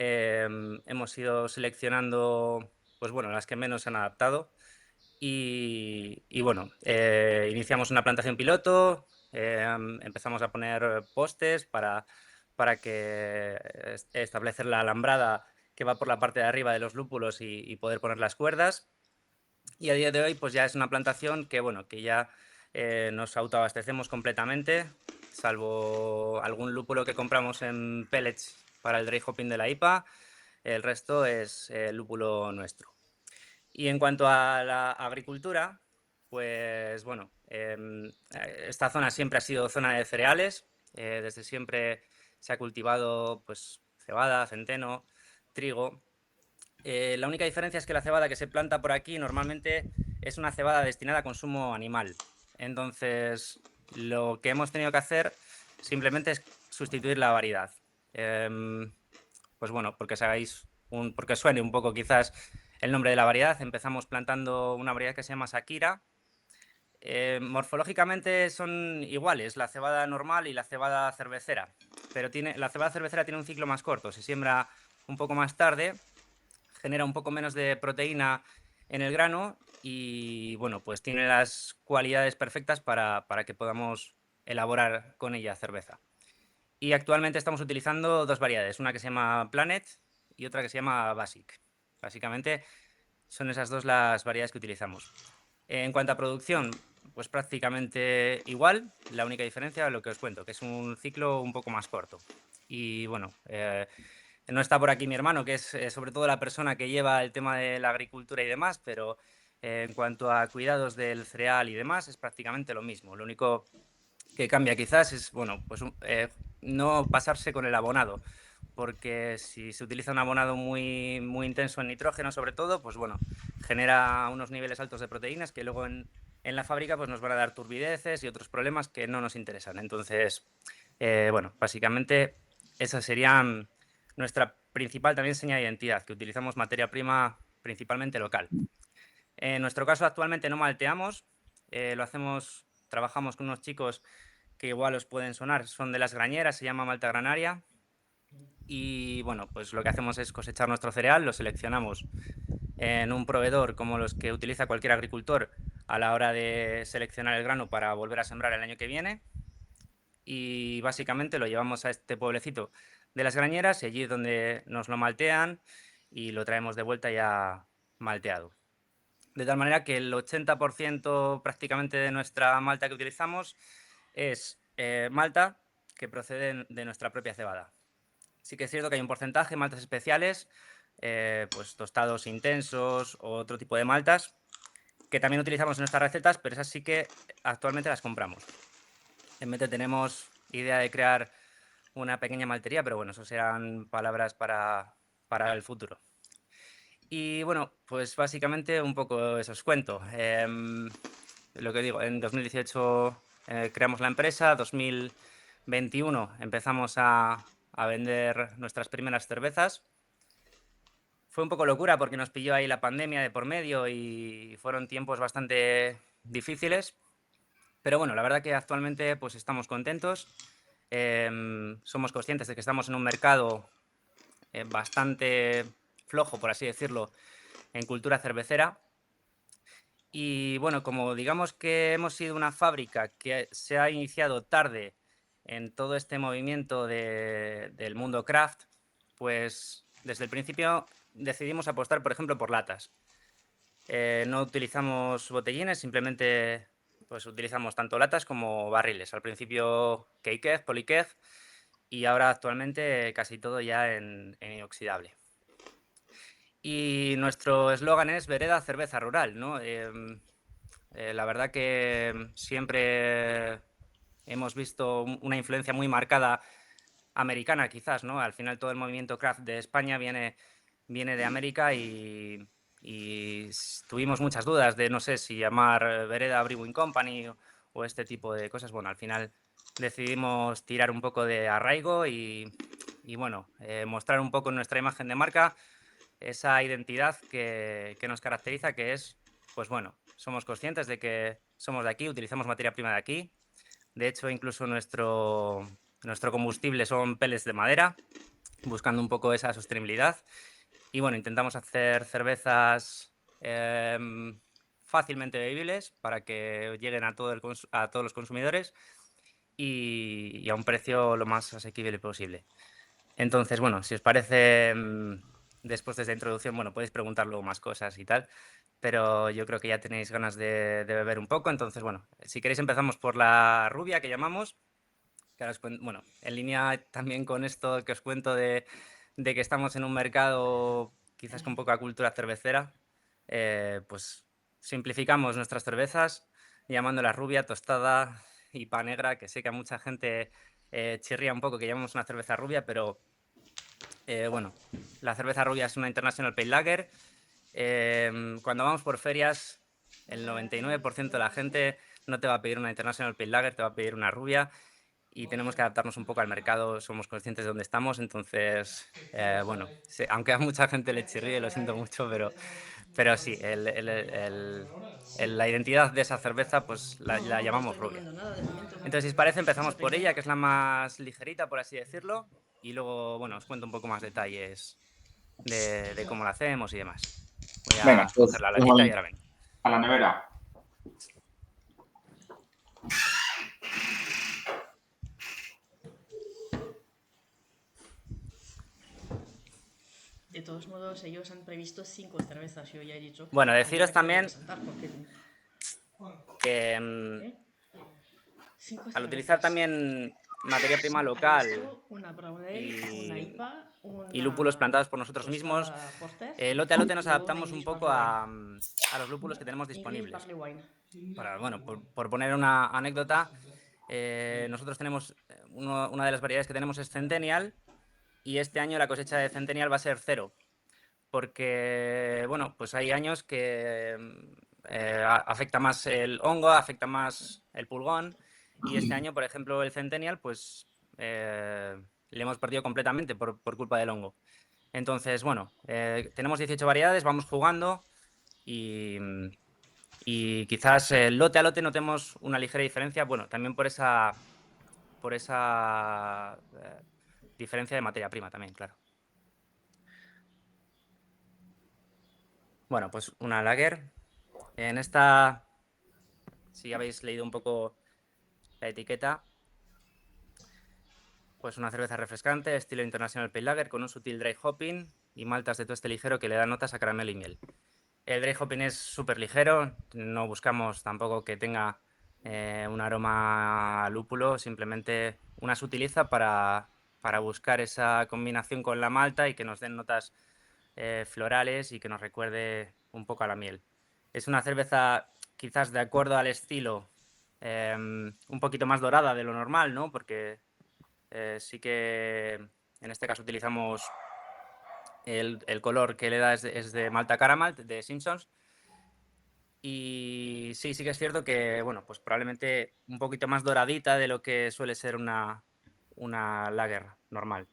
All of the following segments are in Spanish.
hemos ido seleccionando, pues bueno, las que menos se han adaptado y bueno, iniciamos una plantación piloto, empezamos a poner postes para que establecer la alambrada que va por la parte de arriba de los lúpulos y poder poner las cuerdas. Y a día de hoy, pues ya es una plantación que, bueno, que ya nos autoabastecemos completamente, salvo algún lúpulo que compramos en pellets para el dry hopping de la IPA, el resto es lúpulo nuestro. Y en cuanto a la agricultura, pues bueno, esta zona siempre ha sido zona de cereales, desde siempre se ha cultivado pues cebada, centeno, trigo. La única diferencia es que la cebada que se planta por aquí normalmente es una cebada destinada a consumo animal. Entonces, lo que hemos tenido que hacer simplemente es sustituir la variedad. Pues bueno, porque suene un poco quizás el nombre de la variedad, empezamos plantando una variedad que se llama Sakira. Morfológicamente son iguales, la cebada normal y la cebada cervecera, pero la cebada cervecera tiene un ciclo más corto, se siembra un poco más tarde, genera un poco menos de proteína en el grano y bueno, pues tiene las cualidades perfectas para que podamos elaborar con ella cerveza. Y actualmente estamos utilizando dos variedades, una que se llama Planet y otra que se llama Basic. Básicamente son esas dos las variedades que utilizamos. En cuanto a producción, pues prácticamente igual, la única diferencia, lo que os cuento, que es un ciclo un poco más corto. Y bueno, no está por aquí mi hermano, que es sobre todo la persona que lleva el tema de la agricultura y demás, pero en cuanto a cuidados del cereal y demás, es prácticamente lo mismo. Lo único que cambia quizás es, bueno, pues no pasarse con el abonado, porque si se utiliza un abonado muy intenso en nitrógeno sobre todo, pues bueno, genera unos niveles altos de proteínas que luego en la fábrica pues nos van a dar turbideces y otros problemas que no nos interesan. Entonces, bueno, básicamente esa sería nuestra principal también seña de identidad, que utilizamos materia prima principalmente local. En nuestro caso actualmente no malteamos, trabajamos con unos chicos que igual os pueden sonar, son de Las Grañeras, se llama malta granaria. Y bueno, pues lo que hacemos es cosechar nuestro cereal, lo seleccionamos en un proveedor como los que utiliza cualquier agricultor a la hora de seleccionar el grano para volver a sembrar el año que viene. Y básicamente lo llevamos a este pueblecito de Las Grañeras y allí es donde nos lo maltean y lo traemos de vuelta ya malteado. De tal manera que el 80% prácticamente de nuestra malta que utilizamos es malta que procede de nuestra propia cebada. Sí que es cierto que hay un porcentaje de maltas especiales, pues tostados intensos o otro tipo de maltas, que también utilizamos en nuestras recetas, pero esas sí que actualmente las compramos. En mente tenemos idea de crear una pequeña maltería, pero bueno, eso serán palabras para el futuro. Y bueno, pues básicamente un poco eso os cuento. Lo que digo, en 2018 creamos la empresa, 2021 empezamos a vender nuestras primeras cervezas. Fue un poco locura porque nos pilló ahí la pandemia de por medio y fueron tiempos bastante difíciles. Pero bueno, la verdad que actualmente pues estamos contentos. Somos conscientes de que estamos en un mercado bastante flojo, por así decirlo, en cultura cervecera. Y bueno, como digamos que hemos sido una fábrica que se ha iniciado tarde en todo este movimiento del mundo craft, pues desde el principio decidimos apostar, por ejemplo, por latas. No utilizamos botellines, simplemente pues utilizamos tanto latas como barriles. Al principio K-Keg, Polikeg y ahora actualmente casi todo ya en inoxidable. Y nuestro eslogan es Vereda Cerveza Rural, ¿no? La verdad que siempre hemos visto una influencia muy marcada americana, quizás, ¿no? Al final todo el movimiento craft de España viene de América y tuvimos muchas dudas de no sé si llamar Vereda Brewing Company o este tipo de cosas. Bueno, al final decidimos tirar un poco de arraigo y bueno, mostrar un poco nuestra imagen de marca, esa identidad que nos caracteriza, que es, pues bueno, somos conscientes de que somos de aquí, utilizamos materia prima de aquí. De hecho, incluso nuestro combustible son pellets de madera. buscando un poco esa sostenibilidad. Y bueno, intentamos hacer cervezas fácilmente bebibles para que lleguen a todos los consumidores y a un precio lo más asequible posible. Entonces, bueno, si os parece, después de esta introducción, bueno, podéis preguntar luego más cosas y tal, pero yo creo que ya tenéis ganas de beber un poco. Entonces, bueno, si queréis empezamos por la rubia que llamamos, que ahora bueno, en línea también con esto que os cuento de que estamos en un mercado quizás con poca cultura cervecera, pues simplificamos nuestras cervezas llamándola rubia, tostada y pa negra, que sé que a mucha gente chirría un poco que llamamos una cerveza rubia, pero bueno, la cerveza rubia es una International Pale Lager. Cuando vamos por ferias, el 99% de la gente no te va a pedir una International Pale Lager, te va a pedir una rubia y tenemos que adaptarnos un poco al mercado, somos conscientes de dónde estamos, entonces, bueno, sí, aunque a mucha gente le chirríe, lo siento mucho, pero sí, la identidad de esa cerveza pues la No llamamos estoy rubia. comiendo nada de momento. Entonces, si os parece, Es empezamos el por primero. ella, que es la más ligerita, por así decirlo, y luego, bueno, os cuento un poco más detalles de cómo la hacemos y demás. Voy Venga, a coger pues la latita y ahora vengo. a la nevera. De todos modos, ellos han previsto 5 cervezas. Yo ya he dicho Bueno, que yo deciros me tengo que también presentar porque... que ¿eh? 5 al utilizar cervezas. también materia prima Hay local esto, una Brown Ale, una y, IPA, y lúpulos una plantados por nosotros mismos, tostada porter lote a lote y nos luego una adaptamos un English poco Barley Wine. a los lúpulos que tenemos English disponibles. Barley Wine. Bueno, por poner una anécdota, nosotros tenemos, una de las variedades que tenemos es Centennial y este año la cosecha de Centennial va a ser 0, porque, bueno, pues hay años que afecta más el hongo, afecta más el pulgón y este año, por ejemplo, el Centennial, pues le hemos perdido completamente por culpa del hongo. Entonces, bueno, tenemos 18 variedades, vamos jugando y quizás lote a lote notemos una ligera diferencia, bueno, también por esa diferencia de materia prima también, claro. Bueno, pues una lager. En esta, si habéis leído un poco la etiqueta, pues una cerveza refrescante, estilo International Pale Lager, con un sutil dry hopping y maltas de tueste ligero que le dan notas a caramelo y miel. El dry hopping es súper ligero, no buscamos tampoco que tenga un aroma a lúpulo, simplemente una se utiliza para buscar esa combinación con la malta y que nos den notas florales y que nos recuerde un poco a la miel. Es una cerveza quizás de acuerdo al estilo un poquito más dorada de lo normal, ¿no? Porque sí que en este caso utilizamos el color que le da es de Malta Caramel, de Simpsons. Y sí, sí que es cierto que, bueno, pues probablemente un poquito más doradita de lo que suele ser una lager normal.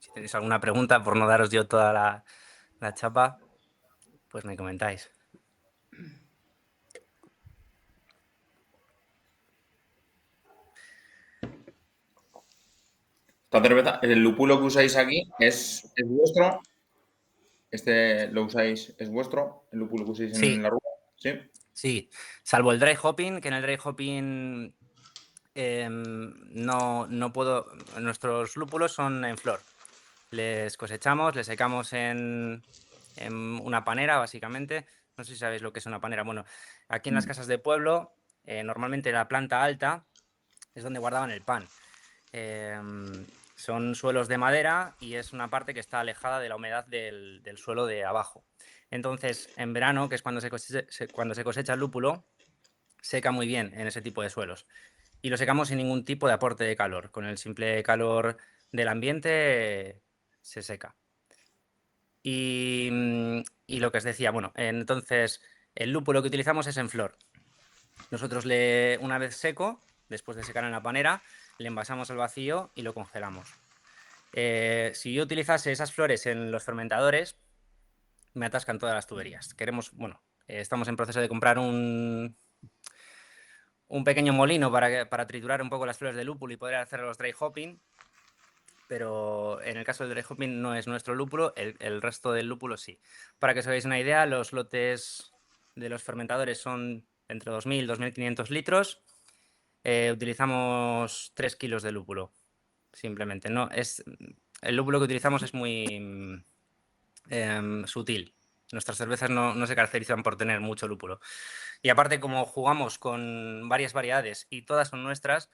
Si tenéis alguna pregunta, por no daros yo toda la chapa, pues me comentáis. Esta cerveza, el lúpulo que usáis aquí es vuestro. Este lo usáis, es vuestro, el lúpulo que usáis en Sí, la ruta. Sí. sí, salvo el dry hopping, que en el dry hopping no puedo. Nuestros lúpulos son en flor. Les cosechamos, les secamos en una panera, básicamente. No sé si sabéis lo que es una panera. Bueno, aquí en las casas de pueblo, normalmente la planta alta es donde guardaban el pan. Son suelos de madera y es una parte que está alejada de la humedad del suelo de abajo. Entonces, en verano, que es cuando se cosecha el lúpulo, seca muy bien en ese tipo de suelos. Y lo secamos sin ningún tipo de aporte de calor. Con el simple calor del ambiente se seca. Y lo que os decía, bueno, entonces el lúpulo que utilizamos es en flor. Nosotros una vez seco, después de secar en la panera, le envasamos al vacío y lo congelamos. Si yo utilizase esas flores en los fermentadores, me atascan todas las tuberías. Bueno, estamos en proceso de comprar un pequeño molino para triturar un poco las flores de lúpulo y poder hacer los dry hopping, pero en el caso del dry hopping no es nuestro lúpulo, el resto del lúpulo sí. Para que os hagáis una idea, los lotes de los fermentadores son entre 2.000 y 2.500 litros. Utilizamos 3 kilos de lúpulo, simplemente. El lúpulo que utilizamos es muy sutil. Nuestras cervezas no se caracterizan por tener mucho lúpulo. Y aparte, como jugamos con varias variedades y todas son nuestras,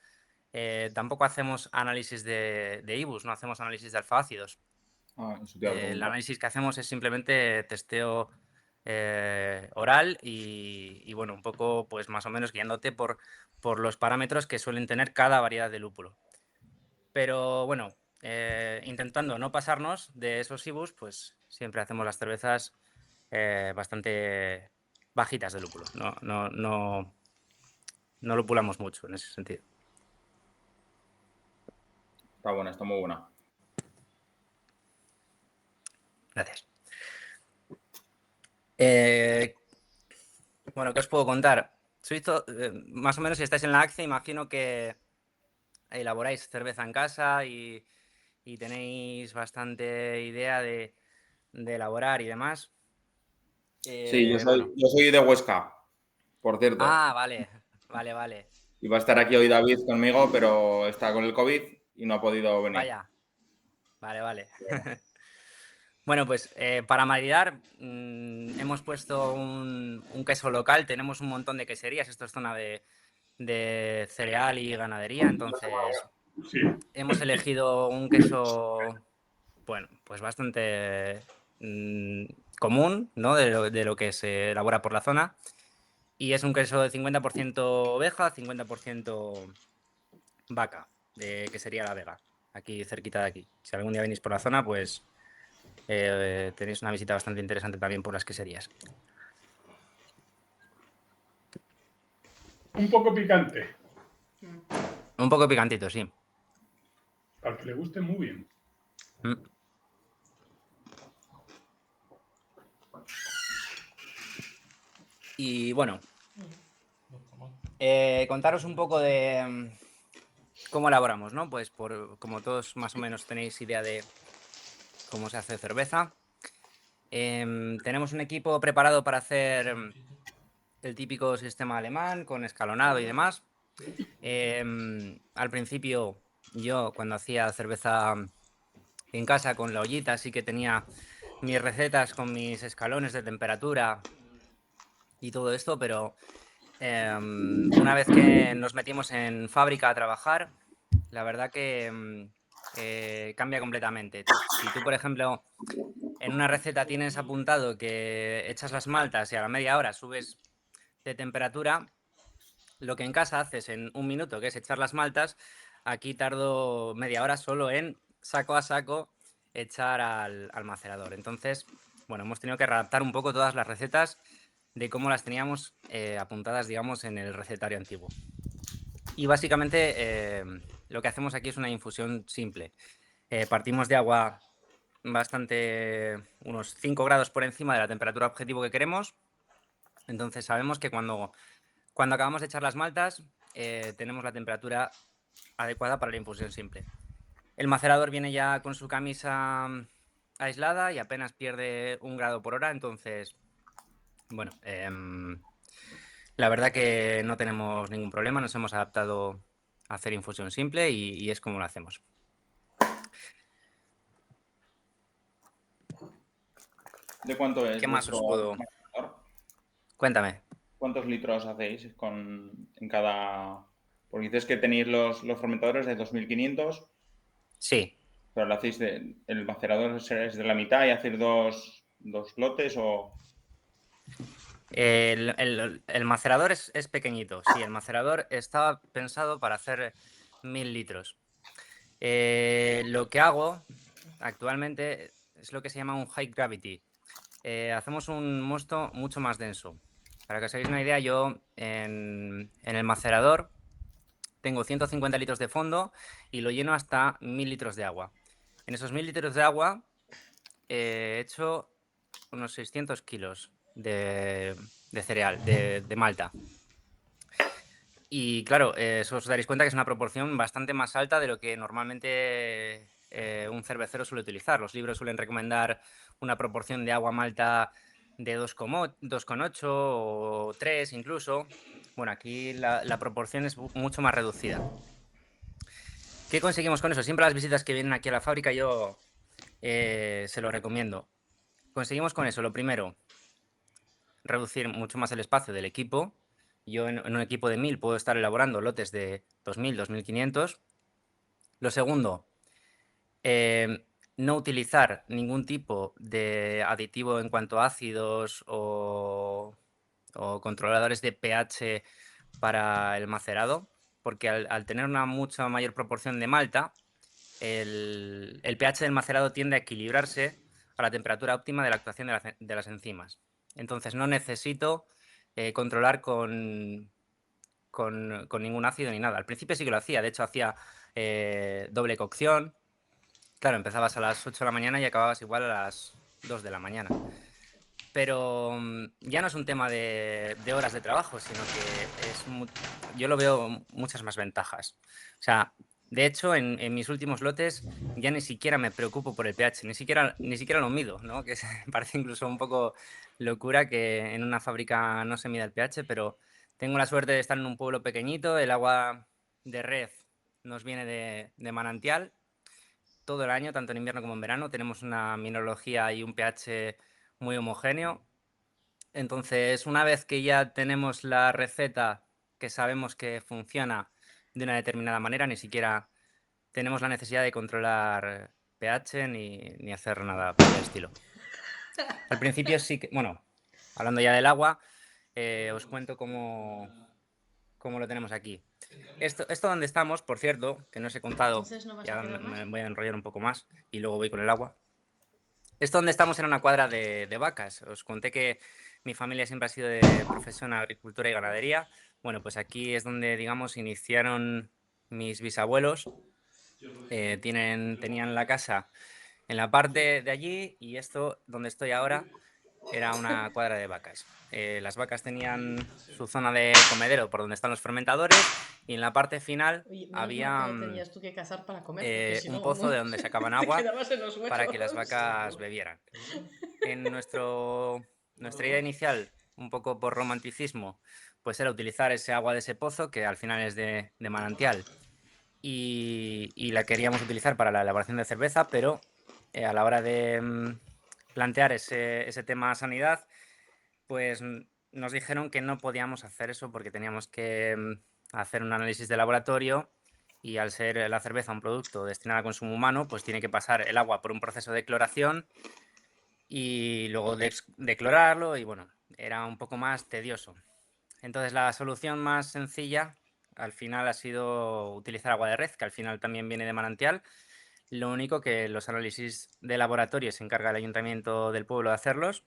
tampoco hacemos análisis de IBUs, no hacemos análisis de alfa-ácidos. Eso te iba a El preguntar. análisis que hacemos es simplemente testeo oral y bueno, un poco pues más o menos guiándote por los parámetros que suelen tener cada variedad de lúpulo. Pero bueno, intentando no pasarnos de esos IBUs, pues siempre hacemos las cervezas bastante bajitas de lúpulo. No lupulamos mucho en ese sentido. Está buena, está muy buena. Gracias. Bueno, ¿qué os puedo contar? Más o menos si estáis en la ACCE, imagino que elaboráis cerveza en casa y tenéis bastante idea de elaborar y demás. Sí, Bueno. yo soy de Huesca, por cierto. Ah, vale. Y va a estar aquí hoy David conmigo, pero está con el COVID y no ha podido venir. Vaya. Vale. Bueno, pues para maridar hemos puesto un queso local. Tenemos un montón de queserías. Esto es zona de cereal y ganadería. Entonces hemos elegido un queso, bueno, pues bastante común, ¿no? De lo que se elabora por la zona. Y es un queso de 50% oveja, 50% vaca, que sería la Vega, aquí cerquita de aquí. Si algún día venís por la zona, pues tenéis una visita bastante interesante también por las queserías. Un poco picante. Un poco picantito, sí. Para que le guste muy bien. Y bueno, contaros un poco de cómo elaboramos, ¿no? Pues como todos más o menos tenéis idea de cómo se hace cerveza. Tenemos un equipo preparado para hacer el típico sistema alemán con escalonado y demás. Al principio yo cuando hacía cerveza en casa con la ollita sí que tenía mis recetas con mis escalones de temperatura y todo esto, pero una vez que nos metimos en fábrica a trabajar, la verdad que cambia completamente. Si tú, por ejemplo, en una receta tienes apuntado que echas las maltas y a la media hora subes de temperatura, lo que en casa haces en un minuto, que es echar las maltas, aquí tardo media hora solo en saco a saco echar al macerador. Entonces, bueno, hemos tenido que adaptar un poco todas las recetas de cómo las teníamos apuntadas, digamos, en el recetario antiguo. Y básicamente lo que hacemos aquí es una infusión simple. Partimos de agua bastante, unos 5 grados por encima de la temperatura objetivo que queremos. Entonces sabemos que cuando acabamos de echar las maltas tenemos la temperatura adecuada para la infusión simple. El macerador viene ya con su camisa aislada y apenas pierde 1 grado por hora, entonces, bueno, la verdad que no tenemos ningún problema, nos hemos adaptado a hacer infusión simple y es como lo hacemos. ¿De cuánto es? ¿Qué más os puedo...? Macerador? Cuéntame. ¿Cuántos litros hacéis en cada...? Porque dices que tenéis los fermentadores de 2.500, Sí. pero lo hacéis el macerador es de la mitad y hacéis dos lotes o... El macerador es pequeñito, sí, el macerador estaba pensado para hacer 1.000 litros. Lo que hago actualmente es lo que se llama un high gravity. Hacemos un mosto mucho más denso. Para que os hagáis una idea, yo en el macerador tengo 150 litros de fondo y lo lleno hasta 1.000 litros de agua. En esos 1.000 litros de agua he hecho unos 600 kilos de cereal, de malta. Y claro, eso os daréis cuenta que es una proporción bastante más alta de lo que normalmente un cervecero suele utilizar. Los libros suelen recomendar una proporción de agua malta de 2,8 o 3 incluso. Bueno, aquí la proporción es mucho más reducida. ¿Qué conseguimos con eso? Siempre las visitas que vienen aquí a la fábrica yo se lo recomiendo. Conseguimos con eso, lo primero, reducir mucho más el espacio del equipo. Yo en un equipo de 1000 puedo estar elaborando lotes de 2000, 2500. Lo segundo, no utilizar ningún tipo de aditivo en cuanto a ácidos o controladores de pH para el macerado, porque al tener una mucha mayor proporción de malta, el pH del macerado tiende a equilibrarse a la temperatura óptima de la actuación de las enzimas. Entonces no necesito controlar con ningún ácido ni nada. Al principio sí que lo hacía, de hecho hacía doble cocción. Claro, empezabas a las 8 de la mañana y acababas igual a las 2 de la mañana. Pero ya no es un tema de horas de trabajo, sino que yo lo veo muchas más ventajas. O sea, de hecho, en mis últimos lotes ya ni siquiera me preocupo por el pH, ni siquiera lo mido, ¿no? Que parece incluso un poco locura que en una fábrica no se mida el pH, pero tengo la suerte de estar en un pueblo pequeñito, el agua de red nos viene de manantial todo el año, tanto en invierno como en verano. Tenemos una mineralogía y un pH muy homogéneo. Entonces, una vez que ya tenemos la receta que sabemos que funciona de una determinada manera, ni siquiera tenemos la necesidad de controlar pH ni hacer nada por el estilo. Al principio sí que, bueno, hablando ya del agua, os cuento cómo lo tenemos aquí. Esto donde estamos, por cierto, que no os he contado, Entonces no vas ya a quedar me más. voy a enrollar un poco más y luego voy con el agua. Esto donde estamos era una cuadra de vacas. Os conté que mi familia siempre ha sido de profesión agricultura y ganadería. Bueno, pues aquí es donde, digamos, iniciaron mis bisabuelos. Tenían la casa en la parte de allí y esto, donde estoy ahora, era una cuadra de vacas. Las vacas tenían su zona de comedero por donde están los fermentadores y en la parte final Oye, menos mal que había no tenías tú que cazar para comer, porque si un no, pozo de vamos, donde sacaban te agua quedabas en los para que las huesos. vacas bebieran. En nuestra idea inicial, un poco por romanticismo, pues era utilizar ese agua de ese pozo, que al final es de manantial, y la queríamos utilizar para la elaboración de cerveza, pero a la hora de plantear ese tema sanidad, pues nos dijeron que no podíamos hacer eso porque teníamos que hacer un análisis de laboratorio y al ser la cerveza un producto destinado a consumo humano, pues tiene que pasar el agua por un proceso de cloración y luego de clorarlo y bueno, era un poco más tedioso. Entonces la solución más sencilla al final ha sido utilizar agua de red, que al final también viene de manantial. Lo único que los análisis de laboratorio se encarga el ayuntamiento del pueblo de hacerlos.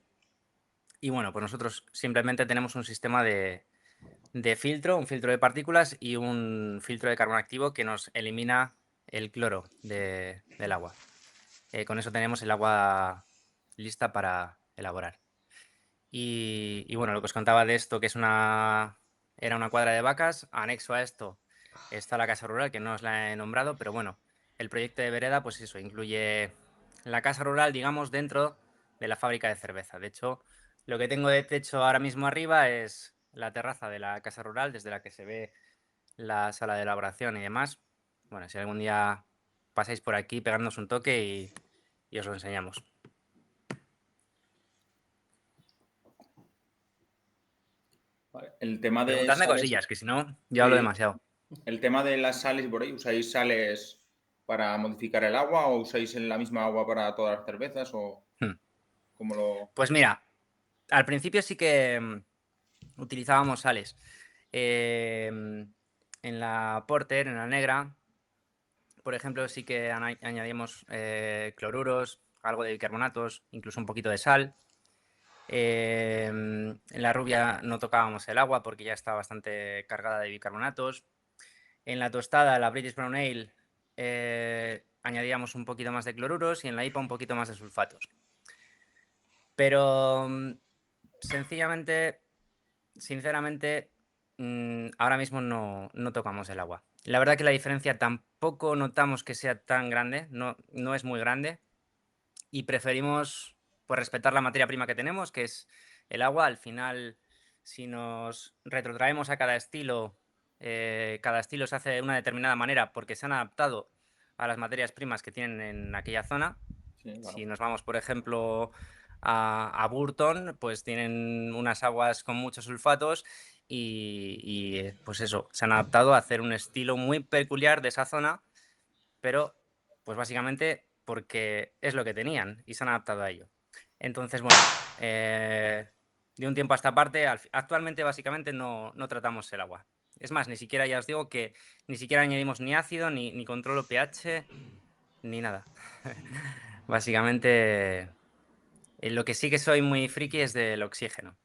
Y bueno, pues nosotros simplemente tenemos un sistema de filtro, un filtro de partículas y un filtro de carbono activo que nos elimina el cloro del agua. Con eso tenemos el agua lista para elaborar. Y bueno, lo que os contaba de esto, que era una cuadra de vacas, anexo a esto está la casa rural, que no os la he nombrado, pero bueno, el proyecto de vereda, pues eso, incluye la casa rural, digamos, dentro de la fábrica de cerveza. De hecho, lo que tengo de techo ahora mismo arriba es la terraza de la casa rural, desde la que se ve la sala de elaboración y demás. Bueno, si algún día pasáis por aquí, pegadnos un toque y os lo enseñamos. Vale. El tema de Preguntadme sales, cosillas, que si no, yo hablo demasiado. el tema de las sales por ahí, ¿usáis sales para modificar el agua o usáis la misma agua para todas las cervezas o Hmm. cómo lo...? Pues mira, al principio sí que utilizábamos sales. En la Porter, en la negra, por ejemplo, sí que añadíamos cloruros, algo de bicarbonatos, incluso un poquito de sal. En la rubia no tocábamos el agua porque ya está bastante cargada de bicarbonatos. En la tostada, la British Brown Ale, añadíamos un poquito más de cloruros y en la IPA un poquito más de sulfatos. Pero sencillamente, sinceramente, ahora mismo no tocamos el agua. La verdad que la diferencia tampoco notamos que sea tan grande, no es muy grande, y preferimos, pues, respetar la materia prima que tenemos, que es el agua. Al final, si nos retrotraemos a cada estilo se hace de una determinada manera porque se han adaptado a las materias primas que tienen en aquella zona. Sí, claro. Si nos vamos, por ejemplo, a Burton, pues tienen unas aguas con muchos sulfatos y, pues eso, se han adaptado a hacer un estilo muy peculiar de esa zona, pero pues básicamente porque es lo que tenían y se han adaptado a ello. Entonces, bueno, de un tiempo a esta parte, actualmente básicamente no tratamos el agua. Es más, ni siquiera, ya os digo que ni siquiera añadimos ni ácido, ni controlo pH, ni nada. Básicamente, lo que sí que soy muy friki es del oxígeno.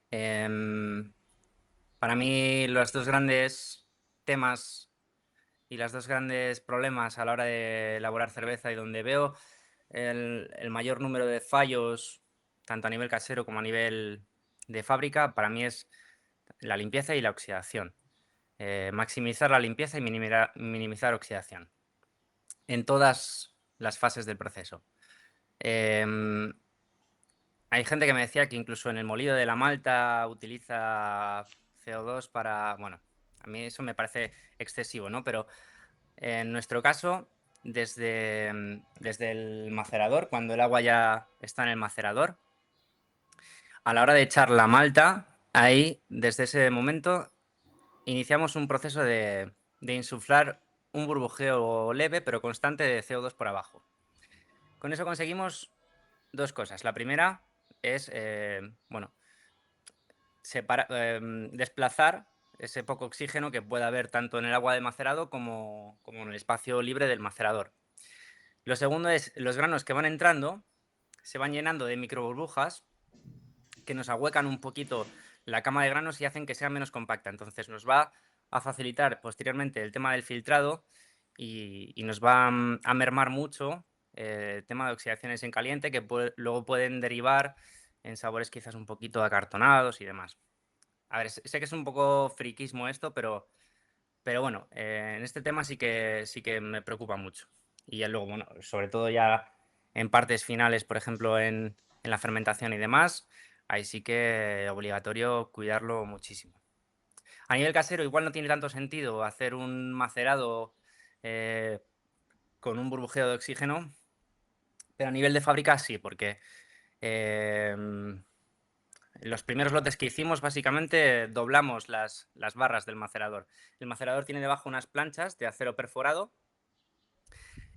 Para mí, los dos grandes temas y los dos grandes problemas a la hora de elaborar cerveza y donde veo el mayor número de fallos, tanto a nivel casero como a nivel de fábrica, para mí es la limpieza y la oxidación. Maximizar la limpieza y minimizar oxidación en todas las fases del proceso. Hay gente que me decía que incluso en el molido de la malta utiliza CO2 para... Bueno, a mí eso me parece excesivo, ¿no? Pero en nuestro caso, desde el macerador, cuando el agua ya está en el macerador, a la hora de echar la malta, ahí, desde ese momento, iniciamos un proceso de insuflar un burbujeo leve pero constante de CO2 por abajo. Con eso conseguimos dos cosas. La primera es, bueno, desplazar ese poco oxígeno que pueda haber tanto en el agua de macerado como en el espacio libre del macerador. Lo segundo es, los granos que van entrando se van llenando de microburbujas que nos ahuecan un poquito la cama de granos y hacen que sea menos compacta. Entonces nos va a facilitar posteriormente el tema del filtrado y nos va a mermar mucho el tema de oxidaciones en caliente que luego pueden derivar en sabores quizás un poquito acartonados y demás. A ver, sé que es un poco friquismo esto, pero bueno, en este tema sí que me preocupa mucho. Y ya luego, bueno, sobre todo ya en partes finales, por ejemplo, en la fermentación y demás, ahí sí que obligatorio cuidarlo muchísimo. A nivel casero igual no tiene tanto sentido hacer un macerado con un burbujeo de oxígeno, pero a nivel de fábrica sí, porque los primeros lotes que hicimos, básicamente doblamos las barras del macerador. El macerador tiene debajo unas planchas de acero perforado.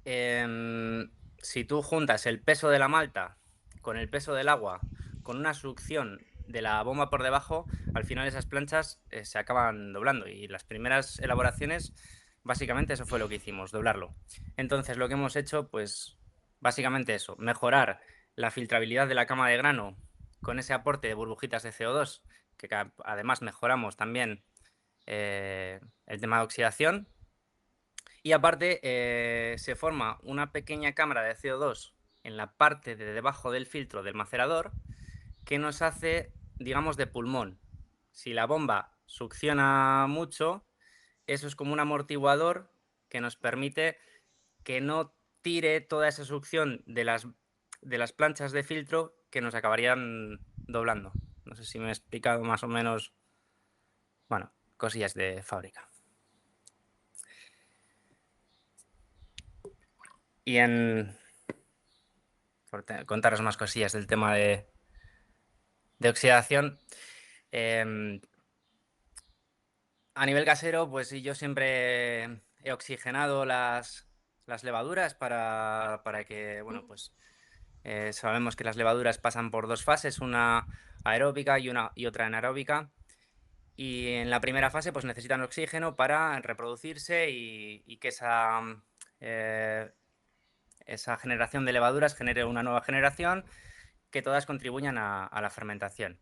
Si tú juntas el peso de la malta con el peso del agua, con una succión de la bomba por debajo, al final esas planchas se acaban doblando. Y las primeras elaboraciones, básicamente eso fue lo que hicimos, doblarlo. Entonces lo que hemos hecho, pues básicamente eso, mejorar la filtrabilidad de la cama de grano con ese aporte de burbujitas de CO2, que además mejoramos también el tema de oxidación. Y aparte se forma una pequeña cámara de CO2 en la parte de debajo del filtro del macerador que nos hace, digamos, de pulmón. Si la bomba succiona mucho, eso es como un amortiguador que nos permite que no tire toda esa succión de las planchas de filtro que nos acabarían doblando. No sé si me he explicado más o menos, bueno, cosillas de fábrica. Y por contaros más cosillas del tema de oxidación, a nivel casero, pues yo siempre he oxigenado las levaduras para que, bueno, pues sabemos que las levaduras pasan por dos fases, una aeróbica y otra anaeróbica. Y en la primera fase pues necesitan oxígeno para reproducirse y que esa generación de levaduras genere una nueva generación que todas contribuyan a la fermentación.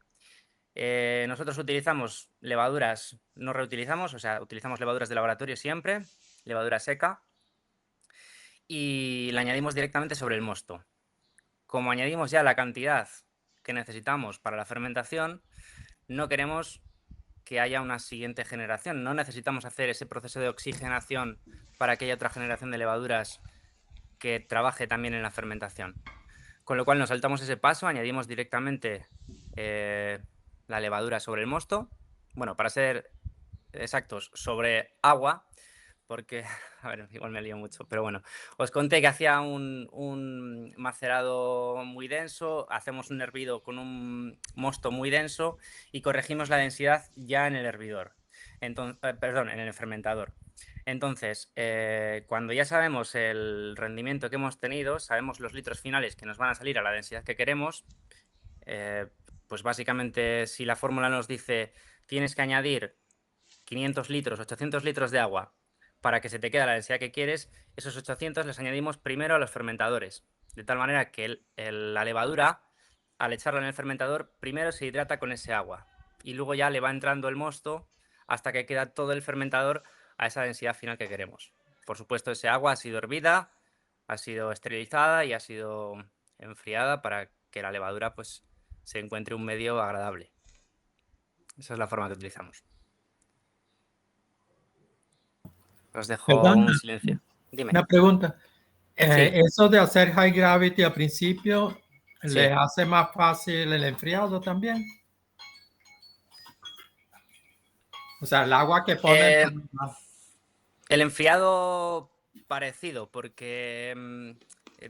Nosotros utilizamos levaduras, no reutilizamos, o sea, utilizamos levaduras de laboratorio siempre, levadura seca, y la añadimos directamente sobre el mosto. Como añadimos ya la cantidad que necesitamos para la fermentación, no queremos que haya una siguiente generación. No necesitamos hacer ese proceso de oxigenación para que haya otra generación de levaduras que trabaje también en la fermentación. Con lo cual nos saltamos ese paso, añadimos directamente la levadura sobre el mosto. Bueno, para ser exactos, sobre agua, porque, a ver, igual me lío mucho, pero bueno, os conté que hacía un macerado muy denso, hacemos un hervido con un mosto muy denso y corregimos la densidad ya en el hervidor, entonces, perdón, en el fermentador. Entonces, cuando ya sabemos el rendimiento que hemos tenido, sabemos los litros finales que nos van a salir a la densidad que queremos, pues básicamente si la fórmula nos dice tienes que añadir 500 litros, 800 litros de agua para que se te quede la densidad que quieres, esos 800 les añadimos primero a los fermentadores, de tal manera que la levadura, al echarla en el fermentador, primero se hidrata con ese agua y luego ya le va entrando el mosto hasta que queda todo el fermentador a esa densidad final que queremos. Por supuesto, ese agua ha sido hervida, ha sido esterilizada y ha sido enfriada para que la levadura pues, se encuentre un medio agradable. Esa es la forma que utilizamos. Os dejo Perdón, un silencio. Dime. una pregunta. Sí. Eso de hacer high gravity al principio, Sí. ¿le hace más fácil el enfriado también? O sea, el agua que pone... El enfriado parecido, porque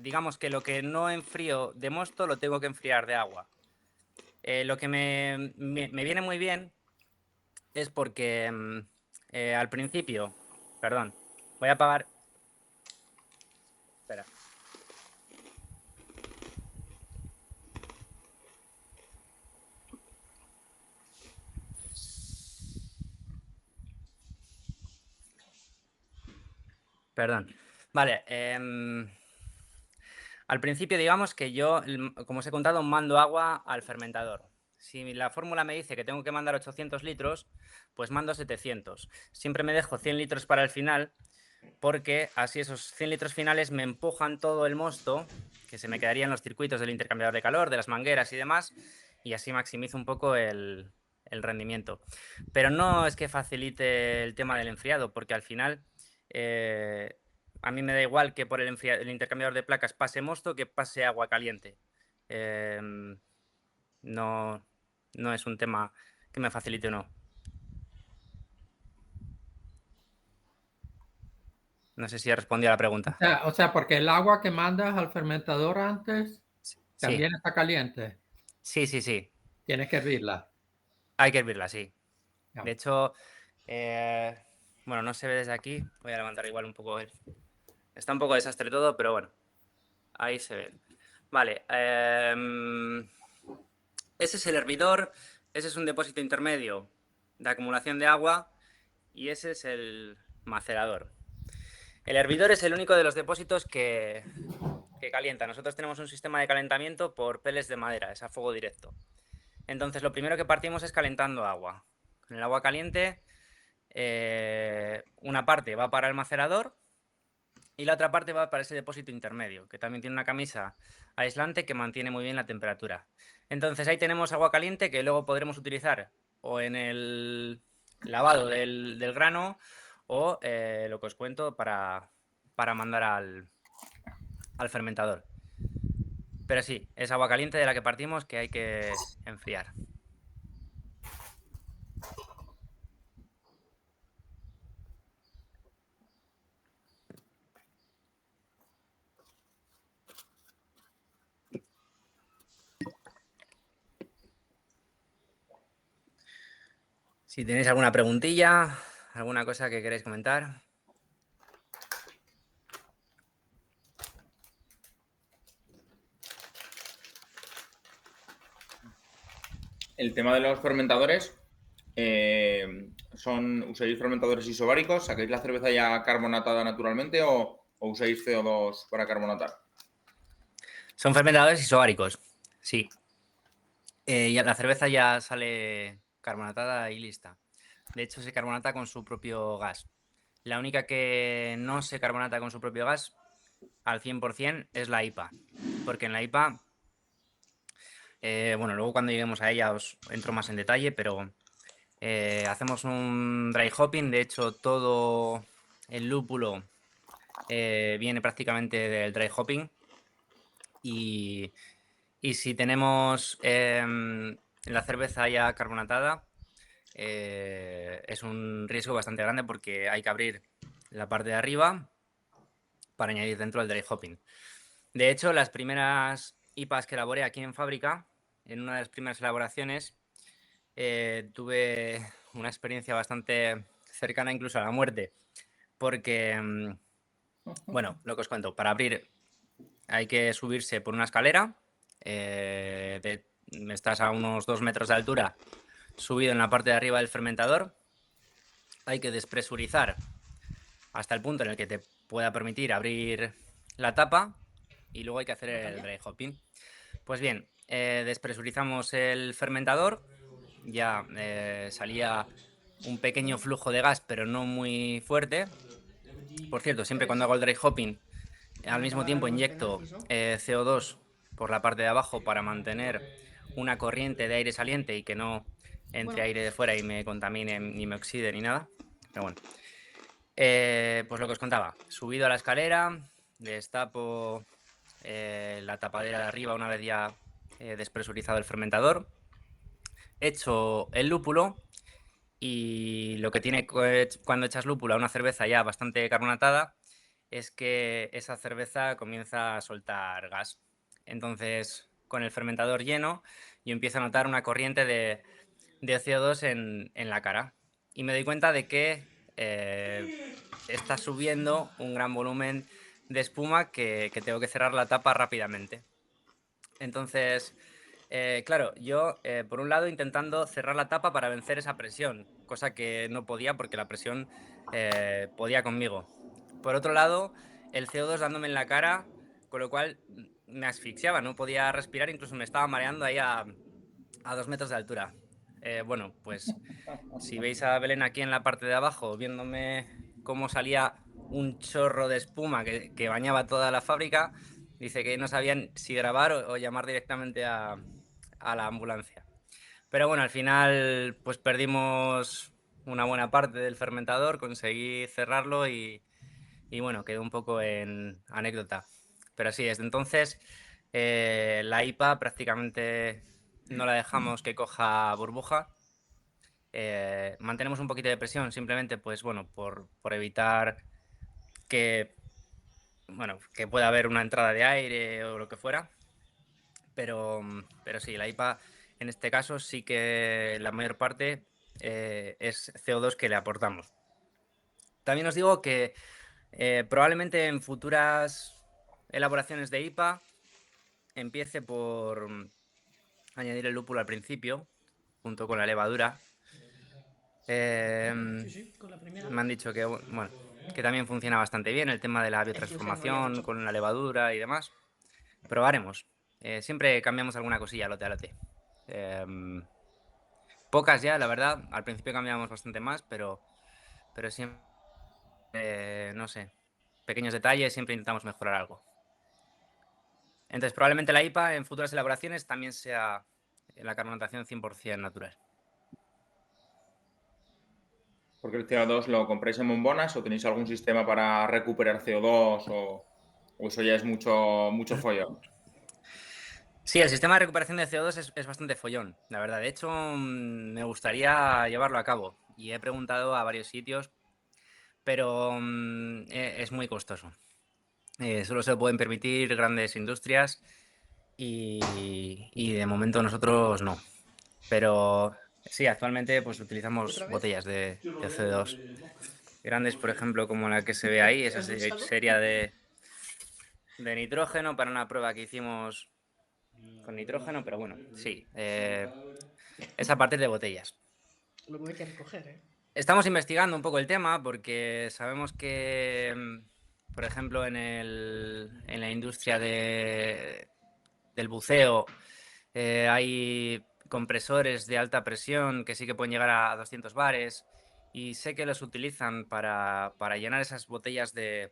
digamos que lo que no enfrío de mosto lo tengo que enfriar de agua. Lo que me viene muy bien es porque al principio, perdón, voy a apagar. Espera. Perdón. Vale. Al principio, digamos que yo, como os he contado, mando agua al fermentador. Si la fórmula me dice que tengo que mandar 800 litros, pues mando 700. Siempre me dejo 100 litros para el final, porque así esos 100 litros finales me empujan todo el mosto, que se me quedaría en los circuitos del intercambiador de calor, de las mangueras y demás, y así maximizo un poco el rendimiento. Pero no es que facilite el tema del enfriado, porque al final a mí me da igual que por el intercambiador de placas pase mosto que pase agua caliente. No es un tema que me facilite o no. No sé si he respondido a la pregunta. O sea, porque el agua que mandas al fermentador antes Sí. también está caliente. Sí, sí, sí. Tienes que hervirla. Hay que hervirla, sí. Ya. De hecho, bueno, no se ve desde aquí. Voy a levantar igual un poco. Está un poco desastre todo, pero bueno. Ahí se ve. Vale. Ese es el hervidor. Ese es un depósito intermedio de acumulación de agua. Y ese es el macerador. El hervidor es el único de los depósitos que calienta. Nosotros tenemos un sistema de calentamiento por peles de madera, es a fuego directo. Entonces, lo primero que partimos es calentando agua. Con el agua caliente, una parte va para el macerador y la otra parte va para ese depósito intermedio, que también tiene una camisa aislante que mantiene muy bien la temperatura. Entonces, ahí tenemos agua caliente que luego podremos utilizar o en el lavado del grano o lo que os cuento para mandar al fermentador. Pero sí, es agua caliente de la que partimos que hay que enfriar. Si tenéis alguna preguntilla, alguna cosa que queréis comentar. El tema de los fermentadores, ¿usáis fermentadores isobáricos? ¿Sacáis la cerveza ya carbonatada naturalmente o usáis CO2 para carbonatar? Son fermentadores isobáricos, sí. La cerveza ya sale carbonatada y lista. De hecho, se carbonata con su propio gas. La única que no se carbonata con su propio gas al 100% es la IPA. Porque en la IPA, bueno, luego cuando lleguemos a ella os entro más en detalle, pero Hacemos un dry hopping, de hecho todo el lúpulo viene prácticamente del dry hopping y si tenemos la cerveza ya carbonatada, es un riesgo bastante grande porque hay que abrir la parte de arriba para añadir dentro el dry hopping. De hecho, las primeras IPAs que elaboré aquí en fábrica, en una de las primeras elaboraciones, tuve una experiencia bastante cercana incluso a la muerte, porque, bueno, lo que os cuento, para abrir hay que subirse por una escalera, estás a unos 2 metros de altura, subido en la parte de arriba del fermentador, hay que despresurizar hasta el punto en el que te pueda permitir abrir la tapa y luego hay que hacer el dry hopping. Pues bien, despresurizamos el fermentador, ya salía un pequeño flujo de gas, pero no muy fuerte. Por cierto, siempre cuando hago el dry hopping, al mismo tiempo inyecto CO2 por la parte de abajo para mantener una corriente de aire saliente y que no entre aire de fuera y me contamine ni me oxide ni nada. Pero bueno. Pues lo que os contaba, subido a la escalera, destapo la tapadera de arriba una vez ya despresurizado el fermentador, echo el lúpulo y lo que tiene cuando echas lúpulo a una cerveza ya bastante carbonatada es que esa cerveza comienza a soltar gas. Entonces, con el fermentador lleno, yo empiezo a notar una corriente de CO2 en la cara y me doy cuenta de que está subiendo un gran volumen de espuma que tengo que cerrar la tapa rápidamente. Entonces, claro, yo por un lado intentando cerrar la tapa para vencer esa presión, cosa que no podía porque la presión podía conmigo. Por otro lado, el CO2 dándome en la cara, con lo cual me asfixiaba, no podía respirar, incluso me estaba mareando ahí a 2 metros de altura. Bueno, pues si veis a Belén aquí en la parte de abajo, viéndome cómo salía un chorro de espuma que bañaba toda la fábrica, dice que no sabían si grabar o llamar directamente a la ambulancia. Pero bueno, al final pues perdimos una buena parte del fermentador, conseguí cerrarlo y bueno, quedó un poco en anécdota. Pero sí, desde entonces la IPA prácticamente no la dejamos que coja burbuja. Mantenemos un poquito de presión simplemente pues bueno, por evitar que, bueno, que pueda haber una entrada de aire o lo que fuera. Pero sí, la IPA en este caso sí que la mayor parte es CO2 que le aportamos. También os digo que probablemente en futuras elaboraciones de IPA empiece por añadir el lúpulo al principio, junto con la levadura. Con la primera. Me han dicho que, bueno, que también funciona bastante bien el tema de la biotransformación con la levadura y demás. Probaremos. Siempre cambiamos alguna cosilla lote a lote. Pocas ya, la verdad. Al principio cambiamos bastante más, pero siempre, no sé, pequeños detalles, siempre intentamos mejorar algo. Entonces, probablemente la IPA en futuras elaboraciones también sea la carbonatación 100% natural. ¿Porque el CO2 lo compráis en bombonas o tenéis algún sistema para recuperar CO2 o eso ya es mucho follón? Sí, el sistema de recuperación de CO2 es bastante follón, la verdad. De hecho, me gustaría llevarlo a cabo y he preguntado a varios sitios, pero es muy costoso. Solo se lo pueden permitir grandes industrias y de momento nosotros no. Pero sí, actualmente pues utilizamos botellas de CO2 grandes, por ejemplo, como la que se ve ahí, esa serie de nitrógeno para una prueba que hicimos con nitrógeno, pero bueno, sí, es a partir de botellas. Luego hay que recoger, ¿eh? Estamos investigando un poco el tema porque sabemos que, por ejemplo, en la industria del buceo hay compresores de alta presión que sí que pueden llegar a 200 bares y sé que los utilizan para llenar esas botellas de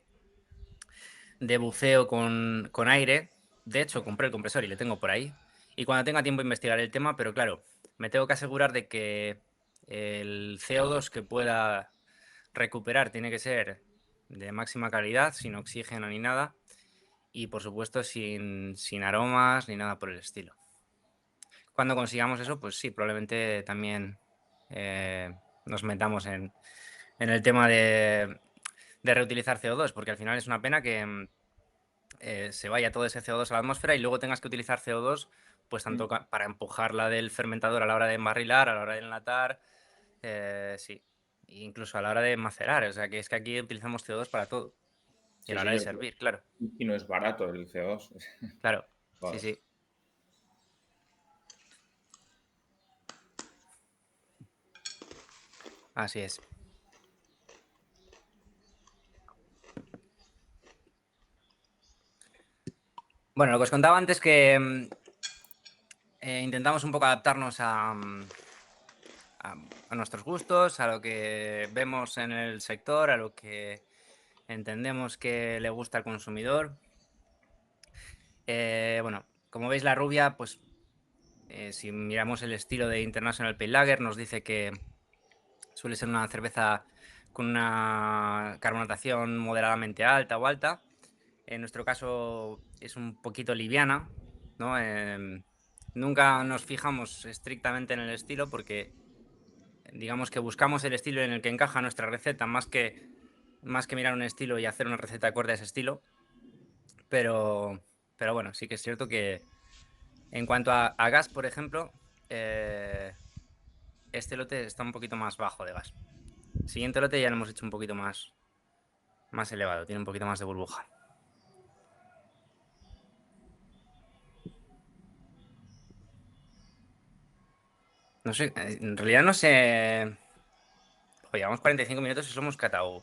buceo con aire. De hecho, compré el compresor y le tengo por ahí. Y cuando tenga tiempo investigaré el tema, pero claro, me tengo que asegurar de que el CO2 que pueda recuperar tiene que ser de máxima calidad, sin oxígeno ni nada, y por supuesto sin aromas ni nada por el estilo. Cuando consigamos eso, pues sí, probablemente también nos metamos en el tema de reutilizar CO2, porque al final es una pena que se vaya todo ese CO2 a la atmósfera y luego tengas que utilizar CO2 pues tanto para empujarla del fermentador a la hora de embarrilar, a la hora de enlatar, sí, incluso a la hora de macerar, o sea que es que aquí utilizamos CO2 para todo. Y a Sí, la sí, hora de servir, claro. y no es barato el CO2. Claro, Joder. sí, sí. Así es. Bueno, lo que os contaba antes que intentamos un poco adaptarnos a nuestros gustos, a lo que vemos en el sector, a lo que entendemos que le gusta al consumidor. Bueno, como veis la rubia, pues si miramos el estilo de International Pale Lager, nos dice que suele ser una cerveza con una carbonatación moderadamente alta o alta. En nuestro caso es un poquito liviana, ¿no? Nunca nos fijamos estrictamente en el estilo porque digamos que buscamos el estilo en el que encaja nuestra receta más que mirar un estilo y hacer una receta acorde a ese estilo. Pero bueno, sí que es cierto que en cuanto a gas, por ejemplo, este lote está un poquito más bajo de gas. Siguiente lote ya lo hemos hecho un poquito más elevado, tiene un poquito más de burbuja. No sé, en realidad no sé. Llevamos 45 minutos y solo hemos catado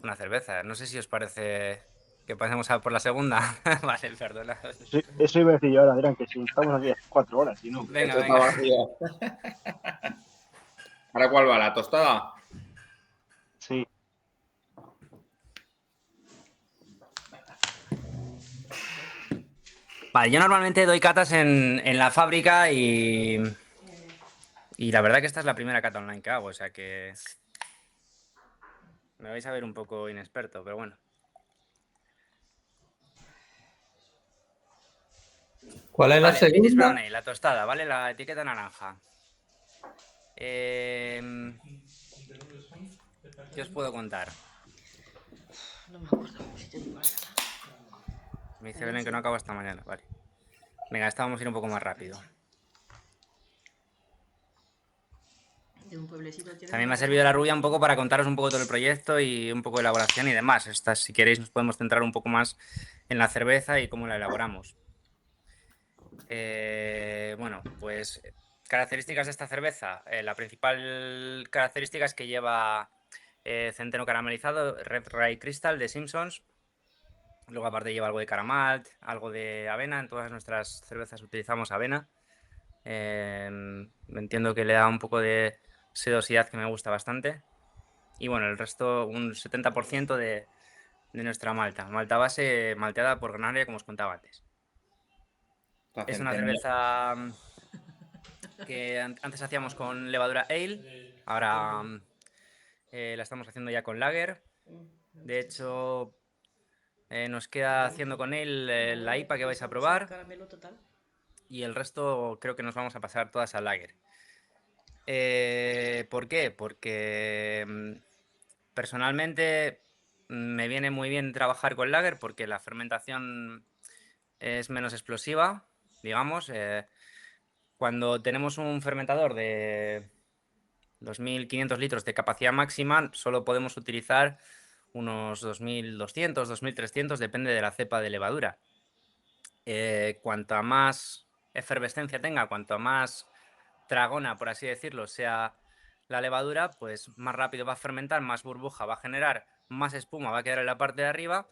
una cerveza. No sé si os parece que pasemos a por la segunda. Vale, perdona. Sí, eso iba a decir yo ahora, Adrián, que si estamos aquí 4 horas y no. Venga, Esto está venga. vacío. ¿Ahora cuál va? ¿La tostada? Sí. Vale, yo normalmente doy catas en la fábrica y la verdad que esta es la primera cata online que hago, o sea que me vais a ver un poco inexperto, pero bueno. ¿Cuál es la Vale, el British segunda? Brown Ale, la tostada, ¿vale? La etiqueta naranja. ¿Qué os puedo contar? No me acuerdo si te digo la verdad. Me dice Belén que no acabo esta mañana, vale. Venga, esta vamos a ir un poco más rápido. De un pueblecito tiene También me una ha servido la cosa- rubia un poco para contaros un poco todo el proyecto y un poco de elaboración y demás. Estas, si queréis, nos podemos centrar un poco más en la cerveza y cómo la elaboramos. Bueno, pues características de esta cerveza. La principal característica es que lleva centeno caramelizado, Red Rye Crystal de Simpsons. Luego aparte lleva algo de caramalt, algo de avena. En todas nuestras cervezas utilizamos avena. Entiendo que le da un poco de sedosidad que me gusta bastante. Y bueno, el resto, un 70% de nuestra malta. Malta base malteada por Granaria, como os contaba antes. Está Es una centennial. cerveza que antes hacíamos con levadura ale, ahora la estamos haciendo ya con lager. De hecho, nos queda haciendo con ale la IPA que vais a probar Caramelo total. y el resto creo que nos vamos a pasar todas al lager. ¿Por qué? Porque personalmente me viene muy bien trabajar con lager porque la fermentación es menos explosiva, digamos. Cuando tenemos un fermentador de 2.500 litros de capacidad máxima, solo podemos utilizar unos 2.200, 2.300, depende de la cepa de levadura. Cuanta más efervescencia tenga, cuanto más tragona, por así decirlo, sea la levadura, pues más rápido va a fermentar, más burbuja va a generar, más espuma va a quedar en la parte de arriba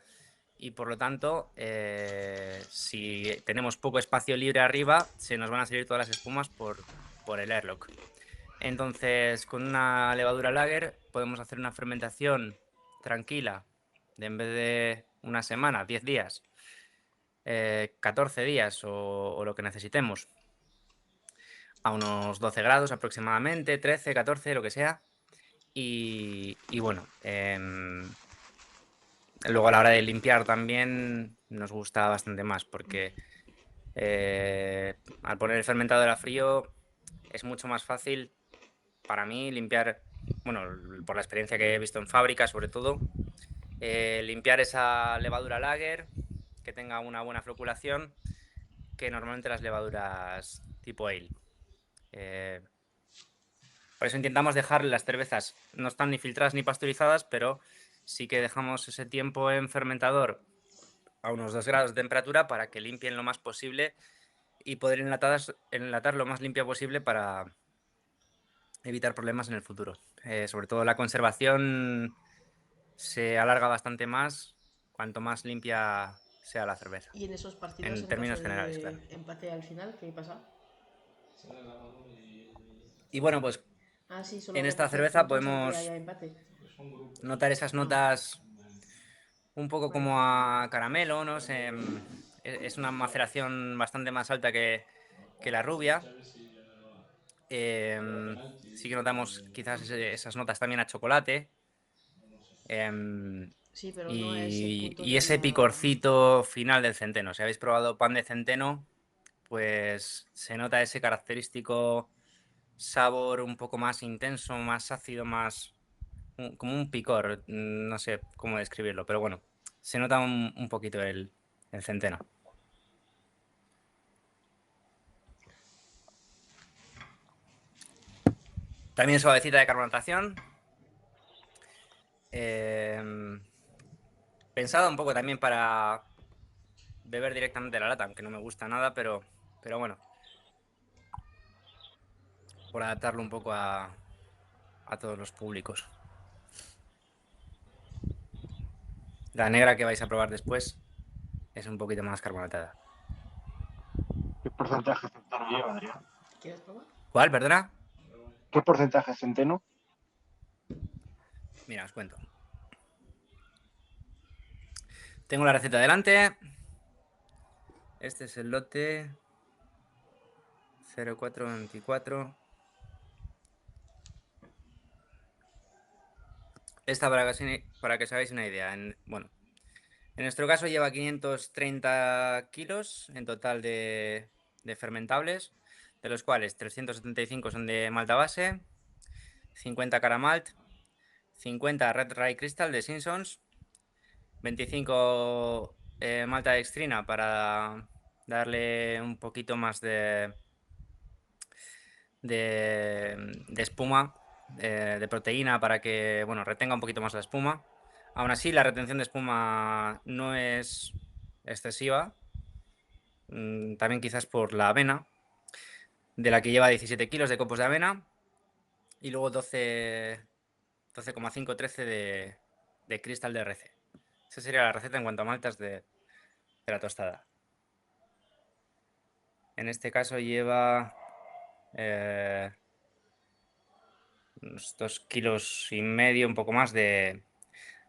y por lo tanto, si tenemos poco espacio libre arriba, se nos van a salir todas las espumas por el airlock. Entonces, con una levadura lager podemos hacer una fermentación tranquila de en vez de una semana, 10 días, 14 días o lo que necesitemos. a unos 12 grados aproximadamente, 13, 14, lo que sea. Y bueno, luego a la hora de limpiar también nos gusta bastante más porque al poner el fermentador a frío es mucho más fácil para mí limpiar, bueno, por la experiencia que he visto en fábrica sobre todo, limpiar esa levadura lager que tenga una buena floculación que normalmente las levaduras tipo ale. Por eso intentamos dejar las cervezas, no están ni filtradas ni pasteurizadas, pero sí que dejamos ese tiempo en fermentador a unos 2 grados de temperatura para que limpien lo más posible y poder enlatar lo más limpio posible para evitar problemas en el futuro. Sobre todo la conservación se alarga bastante más cuanto más limpia sea la cerveza. Y en esos partidos, En en términos caso generales, de claro. empate al final, ¿qué pasa? Y bueno, pues Ah, sí, solo en esta recoger cerveza puntos aunque podemos haya empate. notar esas notas un poco Vale. como a caramelo, ¿no? Es una maceración bastante más alta que la rubia. Sí que notamos quizás esas notas también a chocolate. Sí, pero no a ese punto Y de ese la... picorcito final del centeno. Si habéis probado pan de centeno, pues se nota ese característico sabor un poco más intenso, más ácido, más como un picor. No sé cómo describirlo, pero bueno, se nota un poquito el centeno. También suavecita de carbonatación. Pensada un poco también para beber directamente de la lata, aunque no me gusta nada, pero bueno, por adaptarlo un poco a todos los públicos. La negra que vais a probar después es un poquito más carbonatada. ¿Qué porcentaje de centeno lleva, Adrián? ¿Quieres probar? ¿Cuál, perdona? ¿Qué porcentaje de centeno? Mira, os cuento. Tengo la receta delante. Este es el lote 0424. Esta para que os hagáis una idea. Bueno, en nuestro caso lleva 530 kilos en total de fermentables, de los cuales 375 son de malta base, 50 caramalt, 50 Red Rye Crystal de Simpsons, 25 malta dextrina para darle un poquito más de espuma, de proteína para que, bueno, retenga un poquito más la espuma. Aún así, la retención de espuma no es excesiva, también quizás por la avena, de la que lleva 17 kilos de copos de avena y luego 12,5, 13 de cristal de RC. Esa sería la receta en cuanto a maltas de la tostada. En este caso lleva unos 2,5 kilos, un poco más de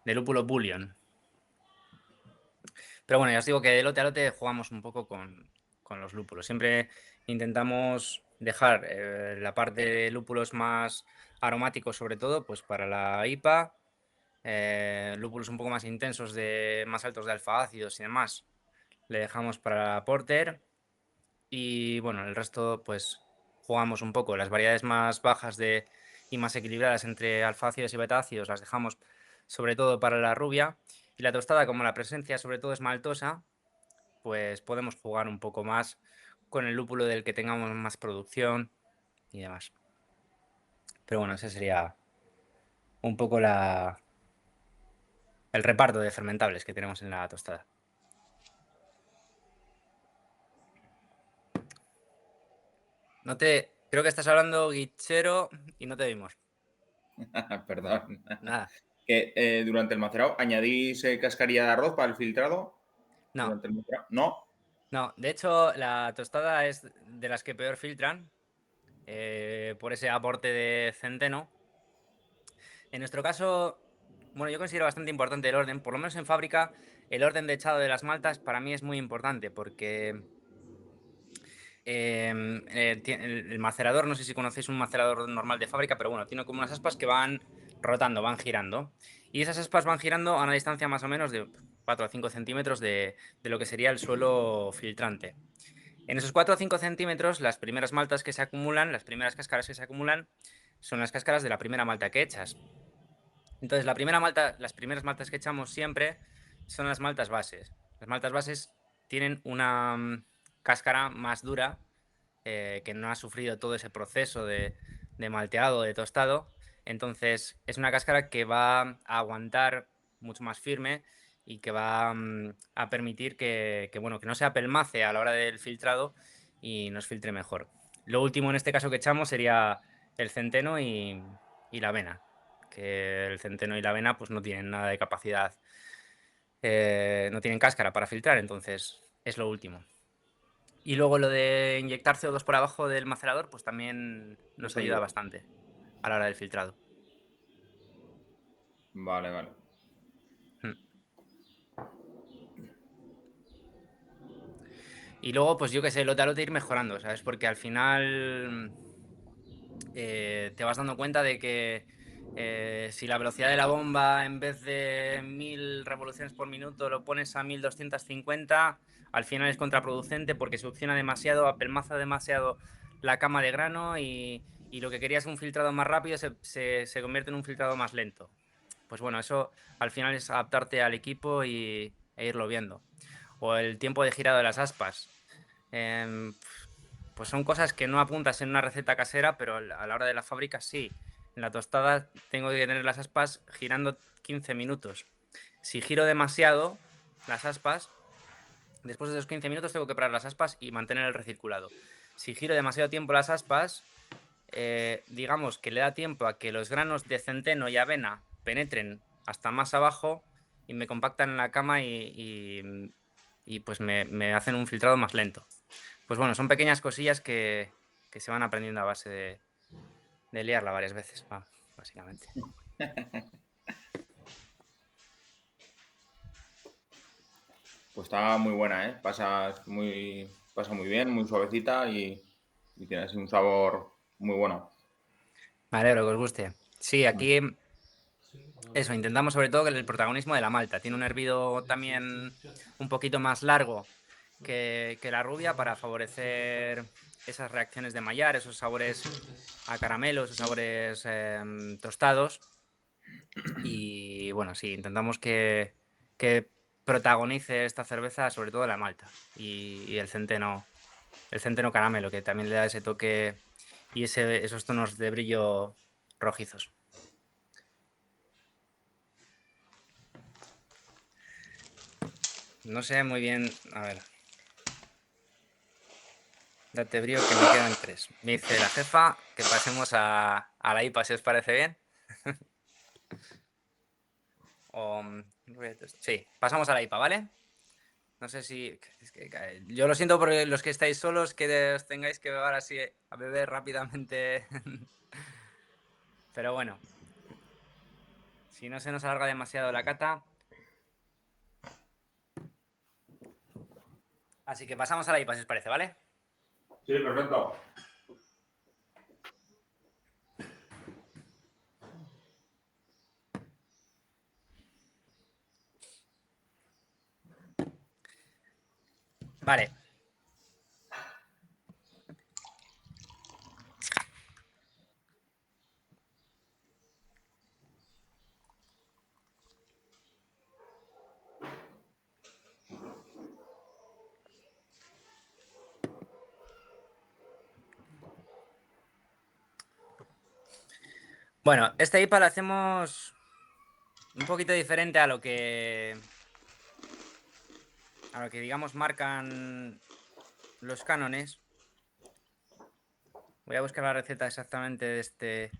lúpulo bullion. Pero bueno, ya os digo que de lote a lote jugamos un poco con los lúpulos. Siempre intentamos dejar la parte de lúpulos más aromáticos, sobre todo, pues para la IPA, lúpulos un poco más intensos, más altos de alfa ácidos y demás, le dejamos para la porter. Y bueno, el resto, pues jugamos un poco. Las variedades más bajas y más equilibradas entre alfa-ácidos y beta-ácidos las dejamos sobre todo para la rubia. Y la tostada, como la presencia sobre todo es maltosa, pues podemos jugar un poco más con el lúpulo del que tengamos más producción y demás. Pero bueno, ese sería un poco el reparto de fermentables que tenemos en la tostada. Creo que estás hablando, Guichero, y no te vimos. Perdón. Nada. Que durante el macerado, ¿añadís cascarilla de arroz para el filtrado? No. Durante el macerado. ¿No? No, de hecho, la tostada es de las que peor filtran por ese aporte de centeno. En nuestro caso, bueno, yo considero bastante importante el orden, por lo menos en fábrica, el orden de echado de las maltas para mí es muy importante porque El macerador, no sé si conocéis un macerador normal de fábrica, pero bueno, tiene como unas aspas que van rotando, van girando. Y esas aspas van girando a una distancia más o menos de 4 a 5 centímetros de lo que sería el suelo filtrante. En esos 4 o 5 centímetros, las primeras maltas que se acumulan, las primeras cáscaras que se acumulan, son las cáscaras de la primera malta que echas. Entonces, las primeras maltas que echamos siempre son las maltas bases. Las maltas bases tienen una cáscara más dura, que no ha sufrido todo ese proceso de malteado, de tostado. Entonces, es una cáscara que va a aguantar mucho más firme y que va a permitir que no se apelmace a la hora del filtrado y nos filtre mejor. Lo último en este caso que echamos sería el centeno y la avena, que el centeno y la avena pues no tienen nada de capacidad, no tienen cáscara para filtrar, entonces es lo último. Y luego lo de inyectar CO2 por abajo del macerador, pues también nos ayuda bastante a la hora del filtrado. Vale, vale. Y luego, pues yo qué sé, lote a lote ir mejorando, ¿sabes? Porque al final te vas dando cuenta de que si la velocidad de la bomba en vez de 1000 revoluciones por minuto lo pones a 1250, al final es contraproducente porque succiona demasiado, apelmaza demasiado la cama de grano y lo que querías un filtrado más rápido se convierte en un filtrado más lento. Pues bueno, eso al final es adaptarte al equipo e irlo viendo. O el tiempo de girado de las aspas. Pues son cosas que no apuntas en una receta casera, pero a la hora de la fábrica sí. En la tostada tengo que tener las aspas girando 15 minutos. Si giro demasiado las aspas, después de esos 15 minutos tengo que parar las aspas y mantener el recirculado. Si giro demasiado tiempo las aspas, digamos que le da tiempo a que los granos de centeno y avena penetren hasta más abajo y me compactan en la cama y pues me hacen un filtrado más lento. Pues bueno, son pequeñas cosillas que se van aprendiendo a base de liarla varias veces, básicamente. Pues está muy buena, ¿eh? Pasa muy bien, muy suavecita y tiene así un sabor muy bueno. Me alegro que os guste. Sí, aquí eso, intentamos sobre todo que el protagonismo de la malta. Tiene un hervido también un poquito más largo que la rubia para favorecer esas reacciones de mallar, esos sabores a caramelo, esos sabores tostados. Y bueno, sí, intentamos que protagonice esta cerveza sobre todo la malta y el centeno caramelo, que también le da ese toque y esos tonos de brillo rojizos. No sé muy bien, a ver. Date brío que me quedan 3. Me dice la jefa que pasemos a la IPA, si os parece bien. Sí, pasamos a la IPA, ¿vale? No sé si... yo lo siento por los que estáis solos, que os tengáis que beber así a beber rápidamente. Pero bueno. Si no se nos alarga demasiado la cata. Así que pasamos a la IPA, si os parece, ¿vale? Sí, perfecto. Vale. Bueno, esta IPA la hacemos un poquito diferente a lo que digamos marcan los cánones. Voy a buscar la receta exactamente de este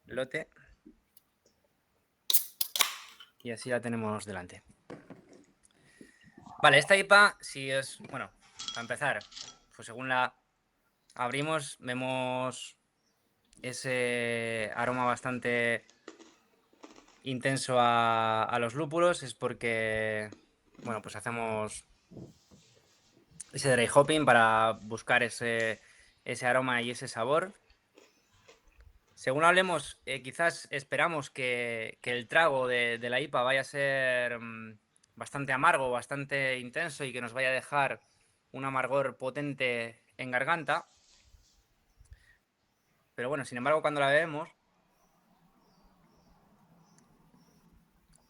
lote. Y así la tenemos delante. Vale, esta IPA, si es... Bueno, para empezar, pues según la abrimos, vemos ese aroma bastante intenso a los lúpulos. Es porque, bueno, pues hacemos ese dry hopping para buscar ese aroma y ese sabor. Según hablemos, quizás esperamos que el trago de la IPA vaya a ser bastante amargo, bastante intenso y que nos vaya a dejar un amargor potente en garganta. Pero bueno, sin embargo, cuando la bebemos,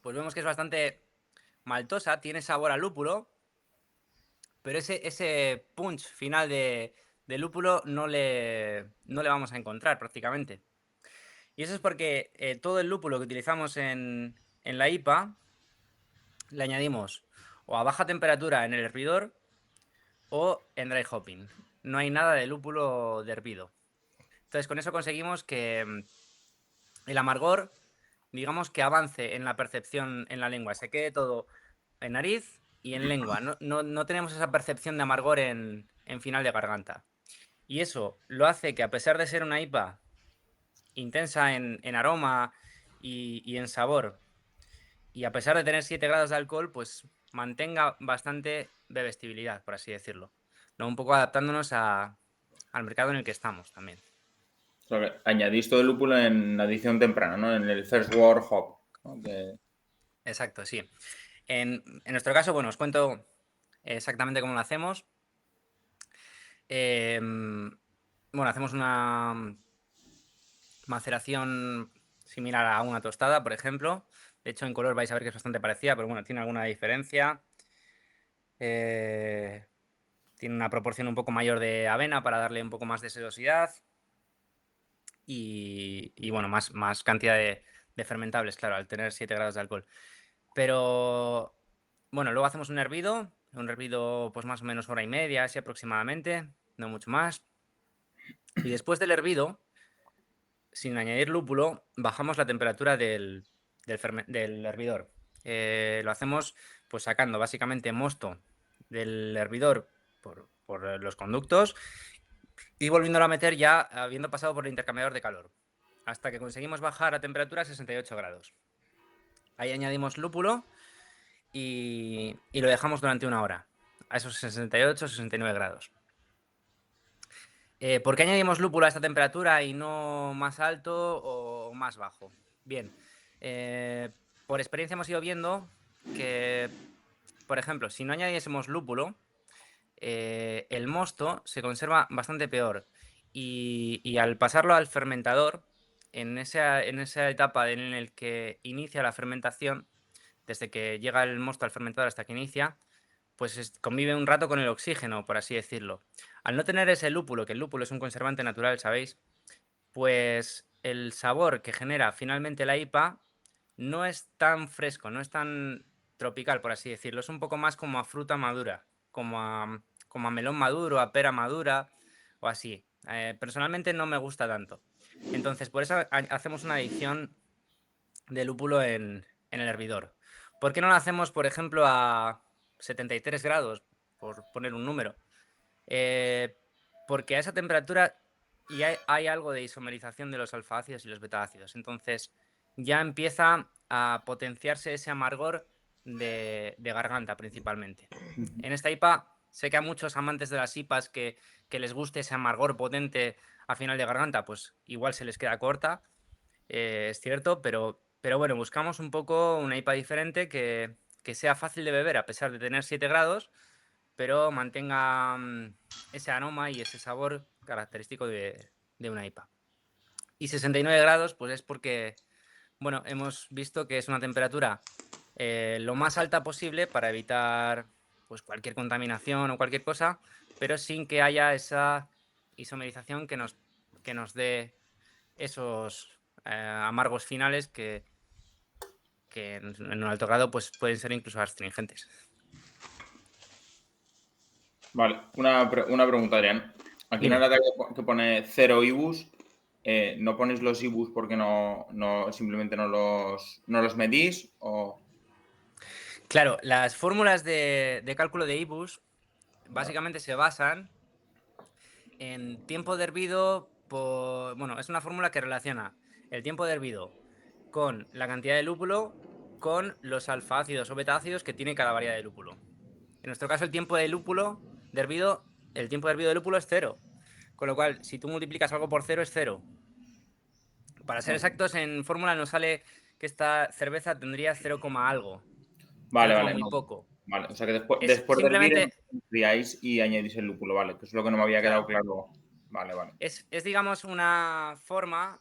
pues vemos que es bastante maltosa, tiene sabor a lúpulo, pero ese punch final de lúpulo no le vamos a encontrar prácticamente. Y eso es porque todo el lúpulo que utilizamos en la IPA le añadimos o a baja temperatura en el hervidor o en dry hopping. No hay nada de lúpulo de hervido. Entonces con eso conseguimos que el amargor, digamos que avance en la percepción en la lengua, se quede todo en nariz y en lengua. No tenemos esa percepción de amargor en final de garganta. Y eso lo hace que, a pesar de ser una IPA intensa en aroma y en sabor, y a pesar de tener 7 grados de alcohol, pues mantenga bastante bebestibilidad, por así decirlo, ¿no? Un poco adaptándonos al mercado en el que estamos también. O sea, que añadís todo el lúpulo en adición temprana, ¿no? En el First Word Hop, ¿no? Exacto, sí. En nuestro caso, bueno, os cuento exactamente cómo lo hacemos. Bueno, hacemos una maceración similar a una tostada, por ejemplo. De hecho, en color vais a ver que es bastante parecida, pero bueno, tiene alguna diferencia. Tiene una proporción un poco mayor de avena para darle un poco más de sedosidad. Y bueno, más cantidad de fermentables, claro, al tener 7 grados de alcohol. Pero bueno, luego hacemos un hervido pues más o menos hora y media, así aproximadamente, no mucho más. Y después del hervido, sin añadir lúpulo, bajamos la temperatura del hervidor. Lo hacemos pues sacando básicamente mosto del hervidor por los conductos y volviéndolo a meter ya habiendo pasado por el intercambiador de calor, hasta que conseguimos bajar a temperatura a 68 grados. Ahí añadimos lúpulo y lo dejamos durante una hora, a esos 68-69 grados. ¿Por qué añadimos lúpulo a esta temperatura y no más alto o más bajo? Bien, por experiencia hemos ido viendo que, por ejemplo, si no añadiésemos lúpulo, el mosto se conserva bastante peor y al pasarlo al fermentador, en esa etapa en la que inicia la fermentación, desde que llega el mosto al fermentador hasta que inicia, pues convive un rato con el oxígeno, por así decirlo. Al no tener ese lúpulo, que el lúpulo es un conservante natural, ¿sabéis? Pues el sabor que genera finalmente la IPA no es tan fresco, no es tan tropical, por así decirlo. Es un poco más como a fruta madura, como a melón maduro, a pera madura o así. Personalmente no me gusta tanto. Entonces, por eso hacemos una adición de lúpulo en el hervidor. ¿Por qué no lo hacemos, por ejemplo, a 73 grados, por poner un número? Porque a esa temperatura ya hay algo de isomerización de los alfa-ácidos y los beta-ácidos. Entonces ya empieza a potenciarse ese amargor de garganta principalmente. En esta IPA sé que a muchos amantes de las IPAs que les guste ese amargor potente a final de garganta, pues igual se les queda corta, es cierto, pero bueno, buscamos un poco una IPA diferente que sea fácil de beber a pesar de tener 7 grados, pero mantenga ese aroma y ese sabor característico de una IPA. Y 69 grados, pues es porque, bueno, hemos visto que es una temperatura lo más alta posible para evitar pues cualquier contaminación o cualquier cosa, pero sin que haya esa isomerización que nos dé esos amargos finales que en un alto grado pues pueden ser incluso astringentes. Vale, una pregunta, Adrián. Aquí en Dime. la lata que pone 0 IBUs, ¿no ponéis los IBUs porque simplemente no los medís? O... Claro, las fórmulas de cálculo de IBUs básicamente se basan en tiempo de hervido bueno, es una fórmula que relaciona el tiempo de hervido con la cantidad de lúpulo con los alfa-ácidos o beta-ácidos que tiene cada variedad de lúpulo. En nuestro caso, el tiempo de lúpulo de hervido, el tiempo de hervido del lúpulo es 0. Con lo cual, si tú multiplicas algo por 0 es 0. Para ser exactos, en fórmula nos sale que esta cerveza tendría 0, algo. Vale, 0, vale. muy No. poco. Vale, o sea que Es después de hervir simplemente, enfriáis y añadís el lúpulo, vale, que es lo que no me había quedado claro, claro. Vale, vale. es, digamos, una forma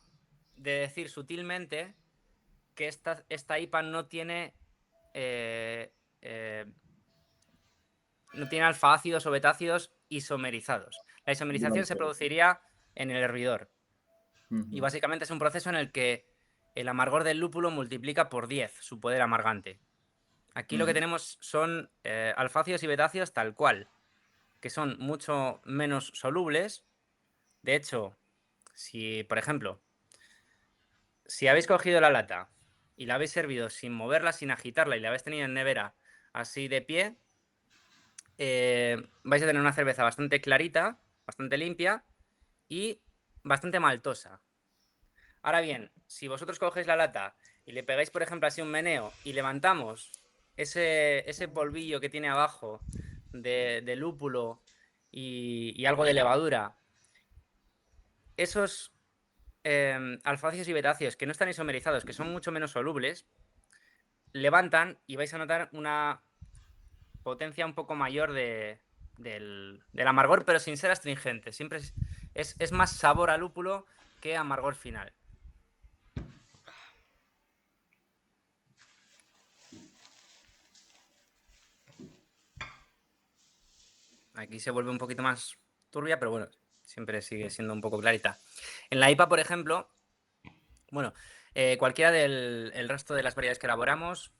de decir sutilmente que esta IPA no tiene no tiene alfa-ácidos o betácidos isomerizados. La isomerización se produciría en el hervidor. Y básicamente es un proceso en el que el amargor del lúpulo multiplica por 10 su poder amargante. Aquí lo que tenemos son alfácidos y betácidos tal cual, que son mucho menos solubles. De hecho, si, por ejemplo, si habéis cogido la lata y la habéis servido sin moverla, sin agitarla y la habéis tenido en nevera así de pie, vais a tener una cerveza bastante clarita, bastante limpia y bastante maltosa. Ahora bien, si vosotros cogéis la lata y le pegáis, por ejemplo, así un meneo y levantamos ese polvillo que tiene abajo de lúpulo y algo de levadura, esos alfácidos y betáceos que no están isomerizados, que son mucho menos solubles, levantan y vais a notar una potencia un poco mayor del amargor, pero sin ser astringente. Siempre es más sabor a lúpulo que amargor final. Aquí se vuelve un poquito más turbia, pero bueno, siempre sigue siendo un poco clarita. En la IPA, por ejemplo, bueno, cualquiera del resto de las variedades que elaboramos,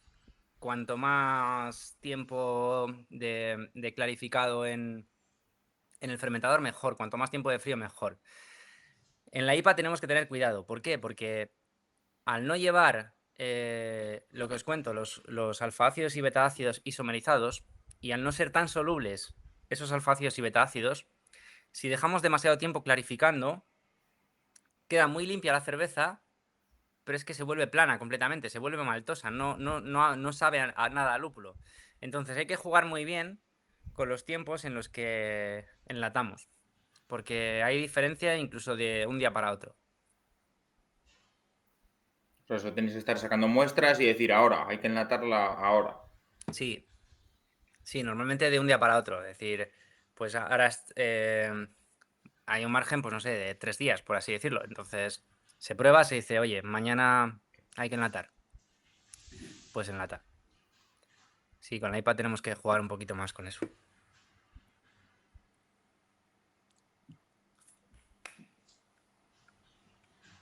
cuanto más tiempo de clarificado en el fermentador, mejor. Cuanto más tiempo de frío, mejor. En la IPA tenemos que tener cuidado. ¿Por qué? Porque al no llevar lo que os cuento, los alfa-ácidos y beta-ácidos isomerizados, y al no ser tan solubles esos alfa-ácidos y beta-ácidos, si dejamos demasiado tiempo clarificando, queda muy limpia la cerveza, pero es que se vuelve plana completamente, se vuelve maltosa, no sabe a nada a lúpulo. Entonces hay que jugar muy bien con los tiempos en los que enlatamos, porque hay diferencia incluso de un día para otro. Por eso tenéis que estar sacando muestras y decir ahora, hay que enlatarla ahora. Sí, sí, normalmente de un día para otro. Es decir, pues ahora hay un margen, pues no sé, de 3 días, por así decirlo. Entonces se prueba, se dice, oye, mañana hay que enlatar. Pues enlata. Sí, con la IPA tenemos que jugar un poquito más con eso.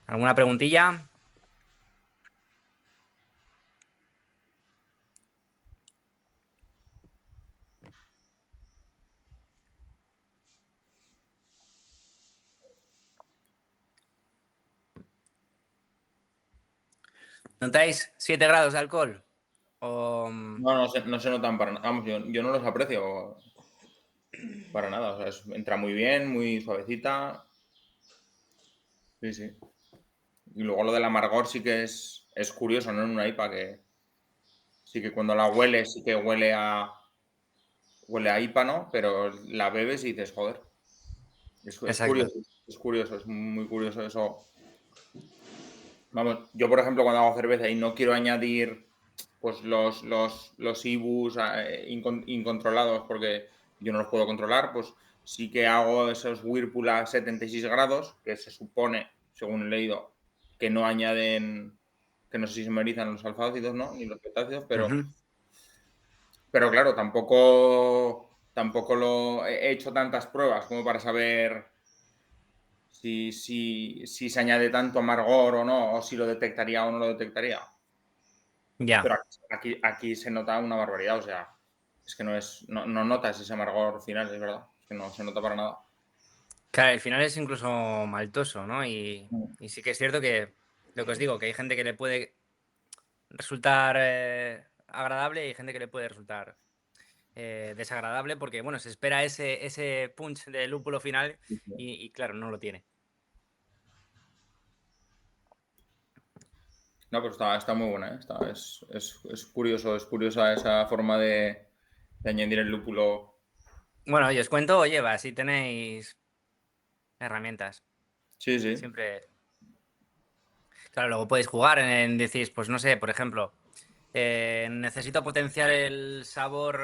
¿Alguna preguntilla? ¿Notáis 7 grados de alcohol? O, No se notan para nada. Vamos, yo no los aprecio para nada. O sea, entra muy bien, muy suavecita. Sí, sí. Y luego lo del amargor sí que es curioso, ¿no? En una IPA que sí que cuando la hueles sí que huele a IPA, ¿no? Pero la bebes y dices, joder. Es exacto. curioso, es curioso, es muy curioso eso. Vamos, yo por ejemplo cuando hago cerveza y no quiero añadir pues los IBUs incontrolados porque yo no los puedo controlar, pues sí que hago esos Whirlpool a 76 grados, que se supone, según he leído, que no añaden, que no se isomerizan los alfácidos, ¿no? Ni los betácidos, pero claro, tampoco lo he hecho tantas pruebas como para saber si se añade tanto amargor o no, o si lo detectaría o no lo detectaría. Ya. Pero aquí se nota una barbaridad, o sea, es que no notas ese amargor final, es verdad, es que no se nota para nada. Claro, el final es incluso maltoso, ¿no? Y sí que es cierto que lo que os digo, que hay gente que le puede resultar agradable y hay gente que le puede resultar desagradable porque, bueno, se espera ese punch de lúpulo final y claro, no lo tiene. No, pero está muy buena, ¿eh? Es curiosa esa forma de añadir el lúpulo Bueno, y os cuento, oye, así tenéis herramientas. Sí, sí. Siempre. Claro, luego podéis jugar decís, pues no sé, por ejemplo, necesito potenciar el sabor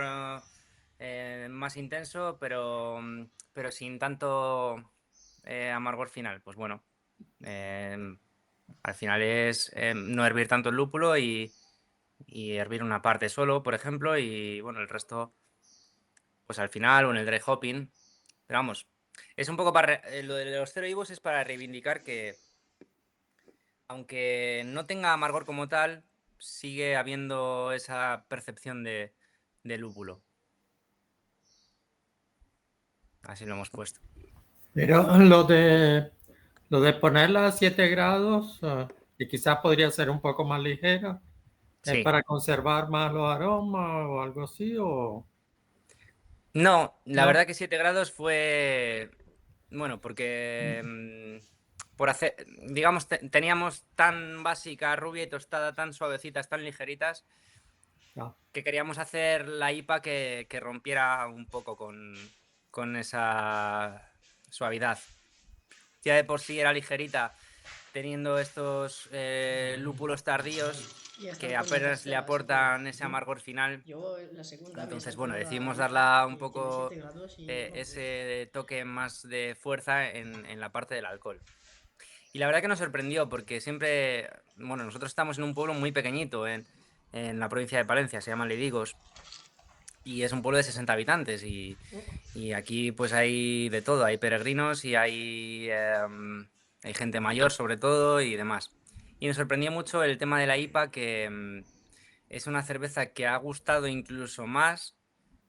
más intenso, pero sin tanto amargor final. Pues bueno, al final es no hervir tanto el lúpulo y hervir una parte solo, por ejemplo, y bueno, el resto, pues al final o en el dry hopping. Pero vamos, es un poco lo de los cero IBUs es para reivindicar que, aunque no tenga amargor como tal, sigue habiendo esa percepción de lúpulo. Así lo hemos puesto. Pero lo de ponerla a 7 grados, y quizás podría ser un poco más ligera, ¿es Sí. para conservar más los aromas o algo así? O No, la no? verdad que 7 grados fue, bueno, porque por hacer, digamos, teníamos tan básica, rubia y tostada, tan suavecitas, tan ligeritas, No. que queríamos hacer la IPA que rompiera un poco con esa suavidad. Ya de por sí era ligerita, teniendo estos lúpulos tardíos Y esta que fue la apenas le tercera, así que aportan ese amargor final. yo la segunda vez Entonces, he bueno, probado la decidimos IPA darla un y tiene 7 poco grados y bueno, pues ese toque más de fuerza en la parte del alcohol. Y la verdad que nos sorprendió porque siempre, bueno, nosotros estamos en un pueblo muy pequeñito en la provincia de Palencia, se llama Ledigos, y es un pueblo de 60 habitantes y aquí pues hay de todo, hay peregrinos y hay gente mayor sobre todo y demás. Y nos sorprendió mucho el tema de la IPA, que es una cerveza que ha gustado incluso más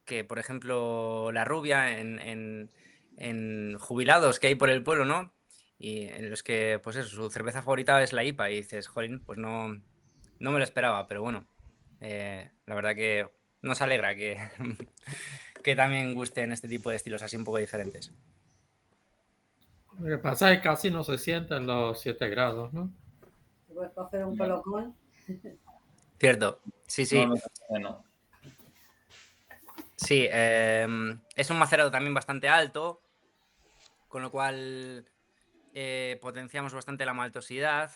que, por ejemplo, la rubia en jubilados que hay por el pueblo, ¿no? Y en los que, pues eso, su cerveza favorita es la IPA y dices, jolín, pues no me lo esperaba, pero bueno, la verdad que nos alegra que, que también gusten este tipo de estilos así un poco diferentes. Lo que pasa es que casi no se sienten los 7 grados, ¿no? Puedes coger un No, colocón. Cierto, sí, no, sí, no. sí, es un macerado también bastante alto, con lo cual potenciamos bastante la maltosidad.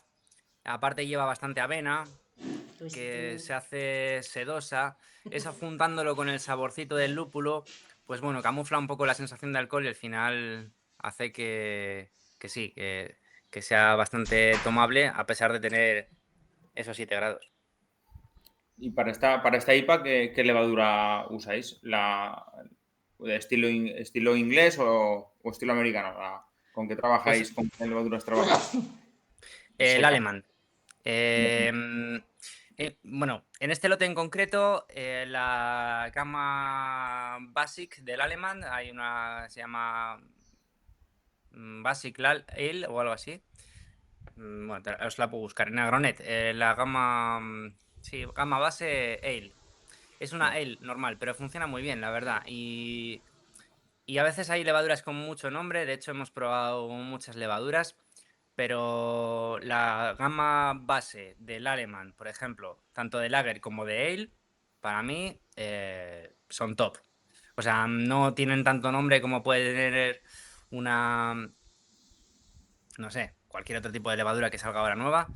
Aparte lleva bastante avena, entonces que tú se hace sedosa. Eso juntándolo con el saborcito del lúpulo, pues bueno, camufla un poco la sensación de alcohol y al final hace que sí, que sea bastante tomable a pesar de tener esos 7 grados. Y para esta IPA, ¿qué levadura usáis? ¿De estilo inglés o estilo americano? ¿Con qué Pues trabajáis? ¿Con qué levaduras trabajáis? el Seca. alemán. Bueno, en este lote en concreto, la gama Basic del alemán, hay una, se llama Basic Ale o algo así. Bueno, os la puedo buscar en Agronet. La gama, sí, gama base Ale. Es una Ale normal, pero funciona muy bien, la verdad. Y a veces hay levaduras con mucho nombre. De hecho, hemos probado muchas levaduras. Pero la gama base del alemán, por ejemplo, tanto de lager como de ale, para mí son top. O sea, no tienen tanto nombre como puede tener una, no sé, cualquier otro tipo de levadura que salga ahora nueva,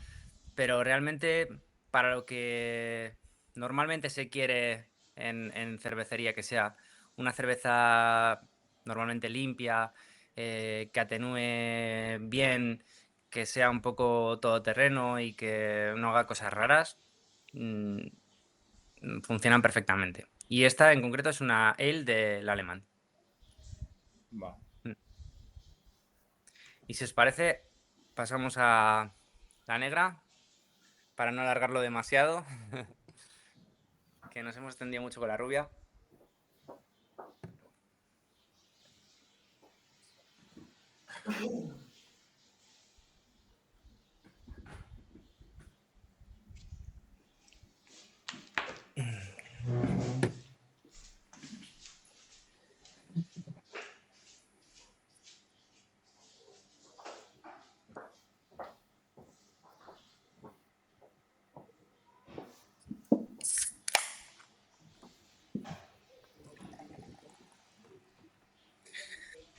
pero realmente para lo que normalmente se quiere en cervecería, que sea una cerveza normalmente limpia, que atenúe bien, que sea un poco todoterreno y que no haga cosas raras, mm, funcionan perfectamente. Y esta en concreto es una ale del alemán. Va. Mm. Y si os parece, pasamos a la negra para no alargarlo demasiado, que nos hemos extendido mucho con la rubia.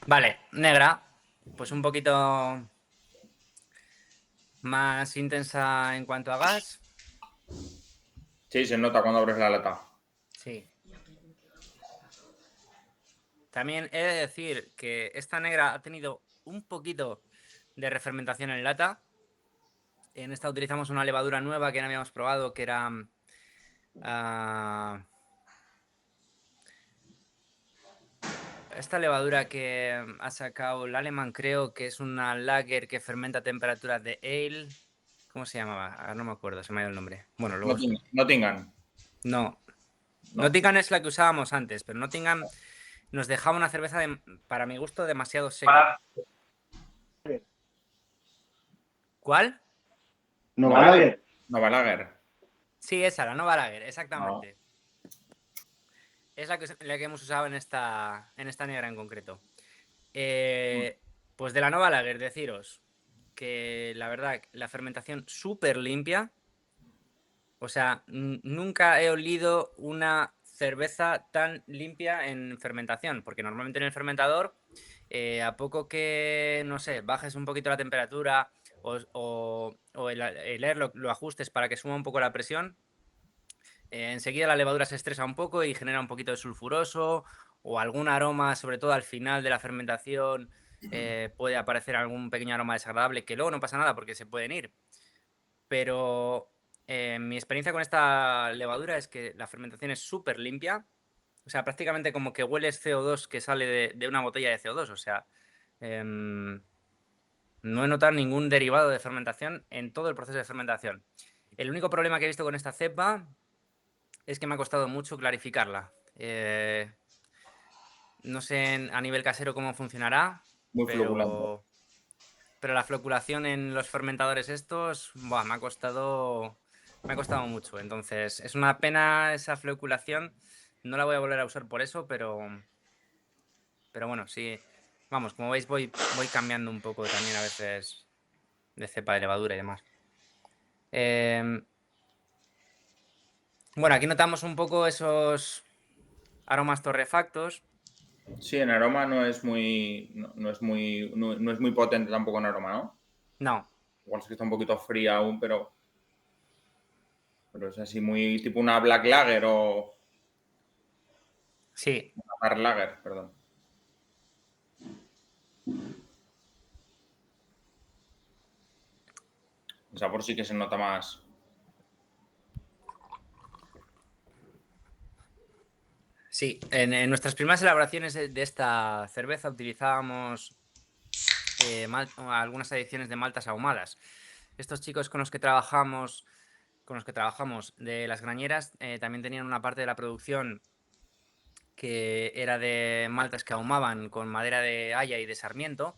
Vale, negra, pues un poquito más intensa en cuanto a gas. Sí, se nota cuando abres la lata. Sí. También he de decir que esta negra ha tenido un poquito de refermentación en lata. En esta utilizamos una levadura nueva que no habíamos probado, que era esta levadura que ha sacado el Alemán, creo que es una lager que fermenta a temperaturas de ale. ¿Cómo se llamaba? Ah, no me acuerdo, se me ha ido el nombre. Bueno, luego... Nottingham. No. ¿No? Nottingham es la que usábamos antes, pero Nottingham nos dejaba una cerveza, para mi gusto, demasiado seca. ¿Cuál? Nova Lager. Nova Lager. Sí, esa, la Nova Lager, No. exactamente. Es la que hemos usado en esta negra en concreto. Pues de la Nova Lager, deciros que la verdad, la fermentación súper limpia. O sea, nunca he olido una cerveza tan limpia en fermentación, porque normalmente en el fermentador, a poco que, no sé, bajes un poquito la temperatura o el air lo ajustes para que suba un poco la presión, enseguida la levadura se estresa un poco y genera un poquito de sulfuroso o algún aroma, sobre todo al final de la fermentación, puede aparecer algún pequeño aroma desagradable que luego no pasa nada porque se pueden ir. Pero mi experiencia con esta levadura es que la fermentación es súper limpia. O sea, prácticamente como que hueles CO2 que sale de una botella de CO2. O sea, no he notado ningún derivado de fermentación en todo el proceso de fermentación. El único problema que he visto con esta cepa es que me ha costado mucho clarificarla. No sé a nivel casero cómo funcionará, Muy floculento. pero la floculación en los fermentadores estos, buah, me ha costado mucho. Entonces, es una pena esa floculación. No la voy a volver a usar por eso, pero bueno, sí. Vamos, como veis, voy cambiando un poco también a veces de cepa de levadura y demás. Bueno, aquí notamos un poco esos aromas torrefactos. Sí, en aroma no es muy. No es muy. No es muy potente tampoco en aroma, ¿no? No, Igual es que está un poquito fría aún, pero. Pero es así muy tipo una Black Lager o sí. una Hard Lager, perdón. El sabor sí que se nota más. Sí, en nuestras primeras elaboraciones de esta cerveza utilizábamos algunas adiciones de maltas ahumadas. Estos chicos con los que trabajamos de las grañeras también tenían una parte de la producción que era de maltas que ahumaban con madera de haya y de sarmiento.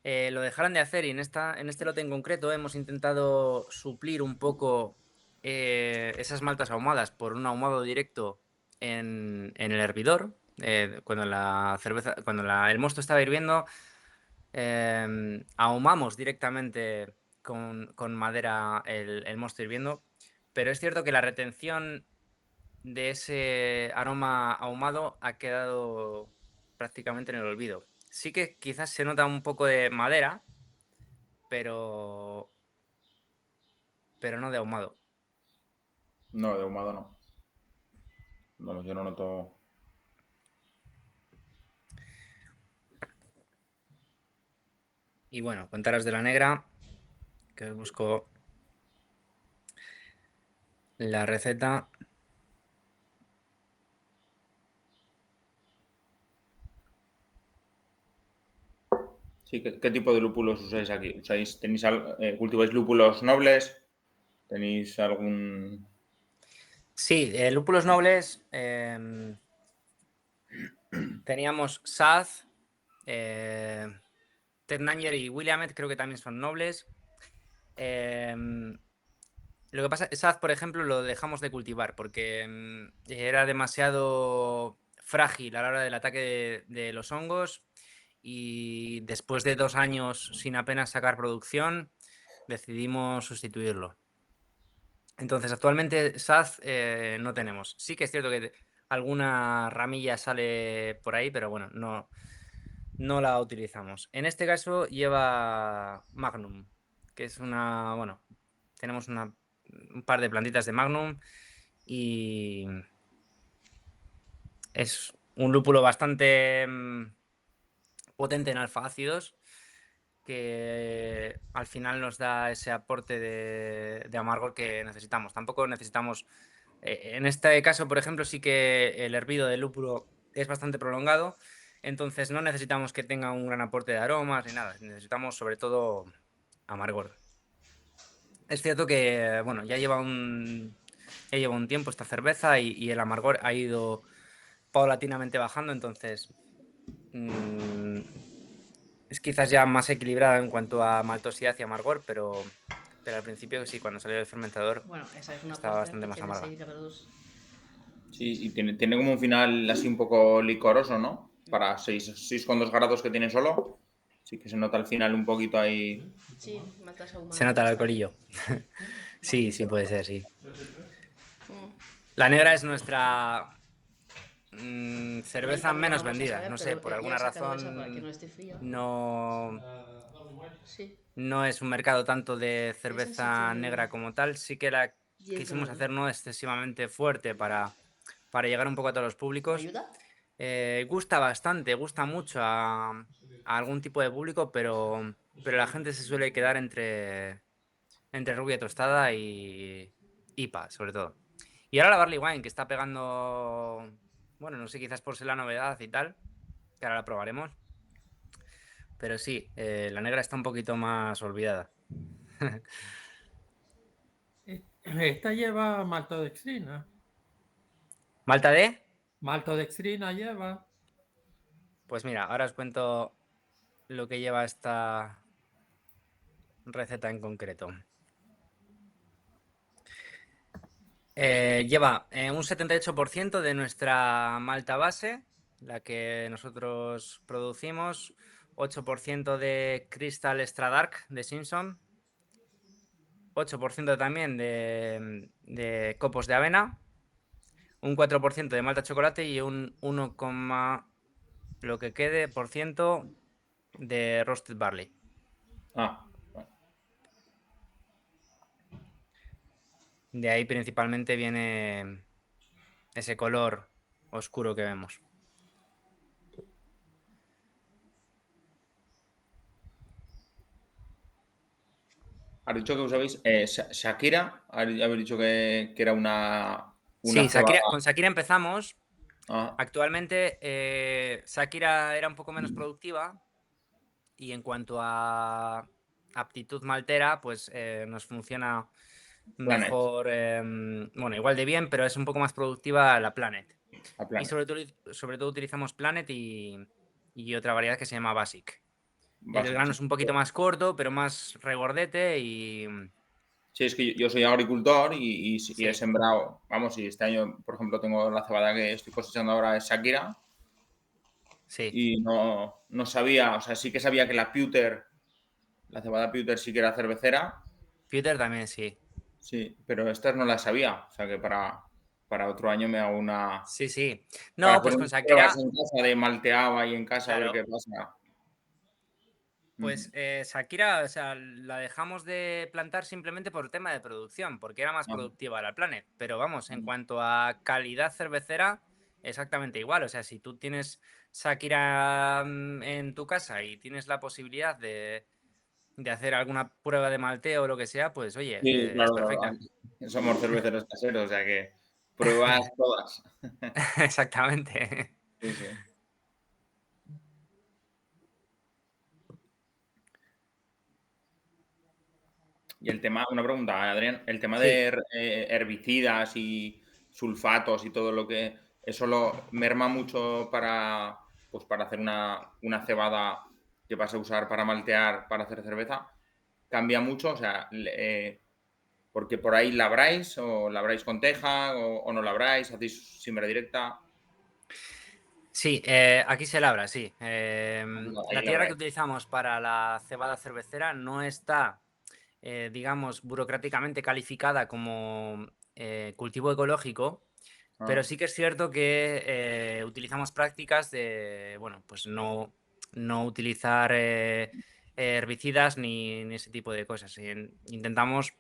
Lo dejaron de hacer y en este lote en concreto hemos intentado suplir un poco esas maltas ahumadas por un ahumado directo en el hervidor. Cuando el mosto estaba hirviendo, ahumamos directamente con madera el mosto hirviendo, pero es cierto que la retención de ese aroma ahumado ha quedado prácticamente en el olvido. Sí que quizás se nota un poco de madera, pero no de ahumado. No, de ahumado no. Bueno, yo no noto. Y bueno, contaros de la negra, que os busco la receta. Sí, ¿qué tipo de lúpulos usáis aquí? ¿Cultiváis lúpulos nobles? ¿Tenéis algún...? Sí, lúpulos nobles. Teníamos Saz, Ternanger y Willamette, creo que también son nobles. Lo que pasa es que Saz, por ejemplo, lo dejamos de cultivar porque era demasiado frágil a la hora del ataque de los hongos y después de 2 años sin apenas sacar producción, decidimos sustituirlo. Entonces, actualmente Saz no tenemos. Sí que es cierto que alguna ramilla sale por ahí, pero bueno, no la utilizamos. En este caso lleva Magnum, que es bueno, tenemos un par de plantitas de Magnum y es un lúpulo bastante potente en alfa-ácidos que al final nos da ese aporte de amargor que necesitamos. Tampoco necesitamos, en este caso, por ejemplo, sí que el hervido del lúpulo es bastante prolongado, entonces no necesitamos que tenga un gran aporte de aromas ni nada, necesitamos sobre todo amargor. Es cierto que, bueno, ya lleva un tiempo esta cerveza y el amargor ha ido paulatinamente bajando, entonces es quizás ya más equilibrada en cuanto a maltosidad y amargor, pero al principio sí, cuando salió del fermentador Bueno, esa es una estaba parte bastante más que tiene amarga. 6 grados. Sí, y tiene como un final así un poco licoroso, ¿no? Para 6,2 grados que tiene solo. Sí que se nota al final un poquito ahí. Sí, maltas ahumadas. Se nota el alcoholillo. Sí, sí, puede ser, sí. La negra es nuestra cerveza menos vendida. No sé, por alguna razón Para que no esté fría. no Sí, es un mercado tanto de Esa sí cerveza tiene negra como tal. Sí que la 10 quisimos grados. hacer no excesivamente fuerte para llegar un poco a todos los ¿Me públicos. ayuda? Gusta bastante, gusta mucho a algún tipo de público, pero la gente se suele quedar entre rubia tostada y IPA, sobre todo. Y ahora la Barley Wine, que está pegando, bueno, no sé, quizás por ser la novedad y tal, que ahora la probaremos. Pero sí, la negra está un poquito más olvidada. Esta lleva maltodextrina. ¿Malta de? Maltodextrina lleva. Pues mira, ahora os cuento lo que lleva esta receta en concreto. Lleva un 78% de nuestra malta base, la que nosotros producimos, 8% de Crystal Extra Dark de Simpson, 8% también de copos de avena, un 4% de malta chocolate y un 1, lo que quede por ciento de roasted barley. Ah, bueno. De ahí principalmente viene ese color oscuro que vemos. Has dicho que usabais Shakira. Habéis dicho que era una Sí, cebada. con Shakira empezamos. Ah, Actualmente Shakira era un poco menos productiva y en cuanto a aptitud maltera, pues nos funciona Planet. mejor, bueno, igual de bien, pero es un poco más productiva la Planet. A Y Planet. sobre todo utilizamos Planet y otra variedad que se llama Basic. El Básico, grano sí. es un poquito más corto, pero más regordete y Sí, es que yo soy agricultor y he sí, sembrado, vamos, y este año, por ejemplo, tengo la cebada que estoy cosechando ahora es Shakira sí. y no sabía, o sea, sí que sabía que la cebada Pewter sí que era cervecera, Peter también sí. sí, pero estas no las sabía, o sea que para otro año me hago una, Sí, sí. para No, hacer pues con unas pruebas Shakira, en casa de malteado ahí en casa a ver claro. qué pasa. Pues Shakira, o sea, la dejamos de plantar simplemente por tema de producción, porque era más Ah, productiva la Planet. Pero vamos, en mm. cuanto a calidad cervecera, exactamente igual. O sea, si tú tienes Shakira en tu casa y tienes la posibilidad de hacer alguna prueba de malteo o lo que sea, pues oye, Sí, es claro, claro. perfecta. Somos cerveceros caseros, o sea que pruebas todas. Exactamente. Sí, sí. Y el tema, una pregunta, Adrián, el tema Sí. de herbicidas y sulfatos y todo lo que eso lo merma mucho para, pues para hacer una cebada que vas a usar para maltear, para hacer cerveza. ¿Cambia mucho? O sea, porque por ahí labráis o labráis con teja o no labráis, hacéis siembra directa. Sí, aquí se labra, sí. Ahí La tierra que labráis. utilizamos para la cebada cervecera no está, digamos, burocráticamente calificada como cultivo ecológico, pero Ah, sí que es cierto que utilizamos prácticas de, bueno, pues no no utilizar herbicidas ni ese tipo de cosas. Intentamos...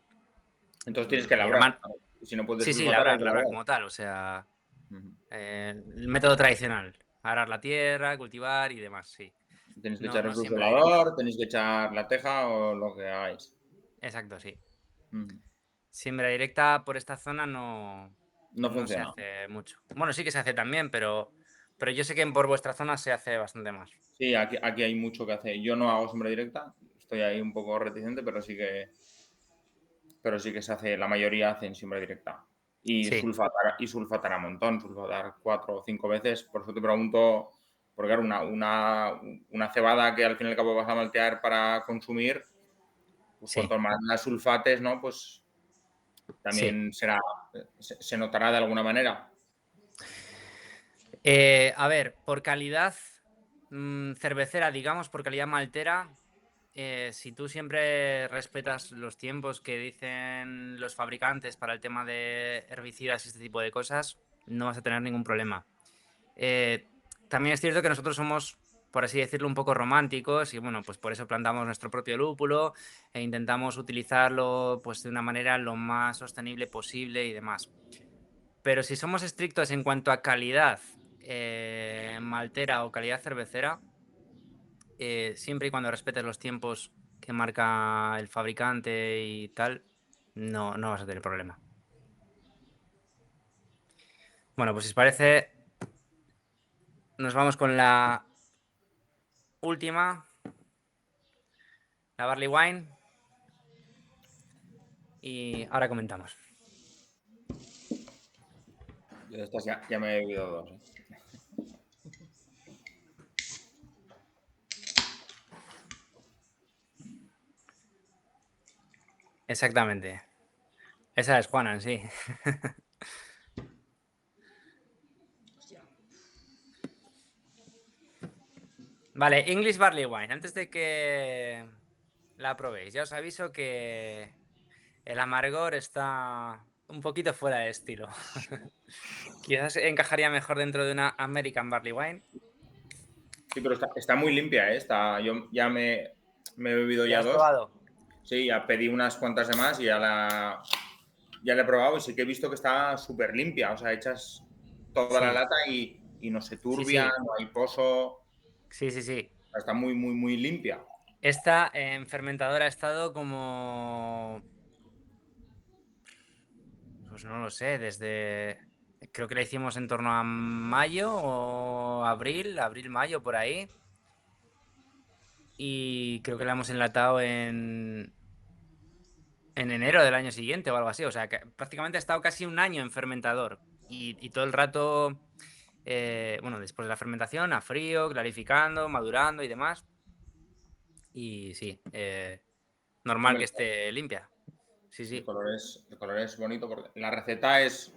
Entonces tienes que labrar. Si no puedes Sí, sulfatar, hay que labrar labrar. como tal, o sea, Ujú. el método tradicional, arar la tierra, cultivar y demás, sí. Tenéis que No, echar el no siembra directa. flujolador, tenéis que echar la teja o lo que hagáis. Exacto, sí. Ujú. Siembra directa por esta zona no se funciona. hace mucho. Bueno, sí que se hace también, pero yo sé que por vuestra zona se hace bastante más. Sí, aquí hay mucho que hacer. Yo no hago sombra directa, estoy ahí un poco reticente, pero sí que se hace, la mayoría hacen siembra directa. Y Sí, sulfatar a montón, sulfatar 4 o 5 veces. Por eso te pregunto, porque claro, una cebada que al fin y al cabo vas a maltear para consumir, pues sí, cuanto más la sulfates, ¿no? Pues sí. también se notará de alguna manera. A ver, por calidad cervecera, digamos, por calidad maltera, si tú siempre respetas los tiempos que dicen los fabricantes para el tema de herbicidas y este tipo de cosas, no vas a tener ningún problema. También es cierto que nosotros somos, por así decirlo, un poco románticos y bueno, pues por eso plantamos nuestro propio lúpulo e intentamos utilizarlo pues de una manera lo más sostenible posible y demás. Pero si somos estrictos en cuanto a calidad maltera o calidad cervecera, siempre y cuando respetes los tiempos que marca el fabricante y tal, no vas a tener problema. Bueno, pues si os parece, nos vamos con la última, la Barley Wine, y ahora comentamos. Yo de estas ya me he bebido 2. Exactamente. Esa es Juana, sí. Hostia. Vale, English Barley Wine. Antes de que la probéis, ya os aviso que el amargor está un poquito fuera de estilo. Quizás encajaría mejor dentro de una American Barley Wine. Sí, pero está muy limpia, ¿eh? Yo ya me he bebido ¿Ya ya has 2. probado? Sí, ya pedí unas cuantas de más y ya la he probado y sí que he visto que está súper limpia. O sea, echas toda la Sí, lata y no se sí, turbia, sí. no hay pozo. Sí, sí, sí. Está muy, muy, muy limpia. Esta en fermentadora ha estado como... Pues no lo sé, desde... Creo que la hicimos en torno a mayo o abril, mayo, por ahí. Y creo que la hemos enlatado en enero del año siguiente o algo así. O sea, que prácticamente ha estado casi un año en fermentador. Y todo el rato, bueno, después de la fermentación, a frío, clarificando, madurando y demás. Y sí, normal Hombre, que esté limpia. Sí, el sí. color es bonito porque la receta es.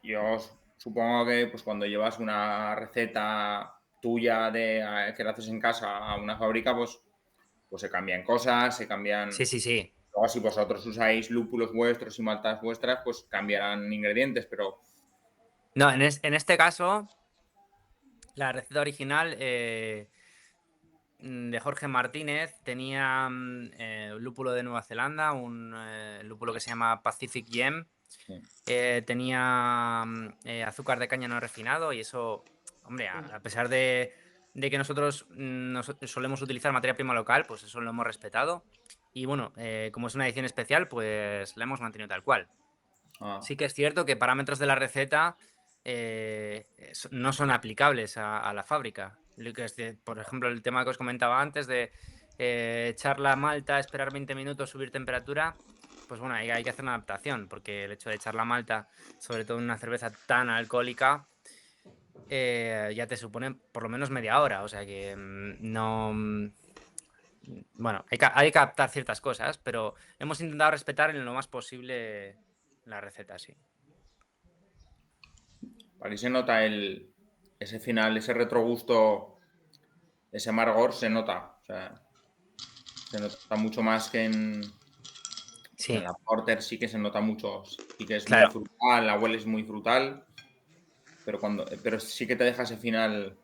Yo supongo que pues cuando llevas una receta tuya que la haces en casa a una fábrica, pues se cambian cosas, se Sí, cambian. sí, sí. Luego, si vosotros usáis lúpulos vuestros y maltas vuestras, pues cambiarán ingredientes, pero No, en este caso, la receta original de Jorge Martínez tenía un lúpulo de Nueva Zelanda, un lúpulo que se llama Pacific Gem. sí. Tenía azúcar de caña no refinado y eso, hombre, a pesar de que nosotros solemos utilizar materia prima local, pues eso lo hemos respetado. Y bueno, como es una edición especial, pues la hemos mantenido tal cual. Ah, Sí que es cierto que parámetros de la receta no son aplicables a la fábrica. Por ejemplo, el tema que os comentaba antes de echar la malta, esperar 20 minutos, subir temperatura, pues bueno, hay que hacer una adaptación, porque el hecho de echar la malta, sobre todo en una cerveza tan alcohólica, ya te supone por lo menos media hora. O sea que no... Bueno, hay que adaptar ciertas cosas, pero hemos intentado respetar en lo más posible la receta, sí. ahí se nota ese final, ese retrogusto, ese amargor se nota. O sea, se nota mucho más que en Sí, la Porter, sí que se nota mucho. Sí que es muy claro. frutal, la huele es muy frutal, pero sí que te deja ese final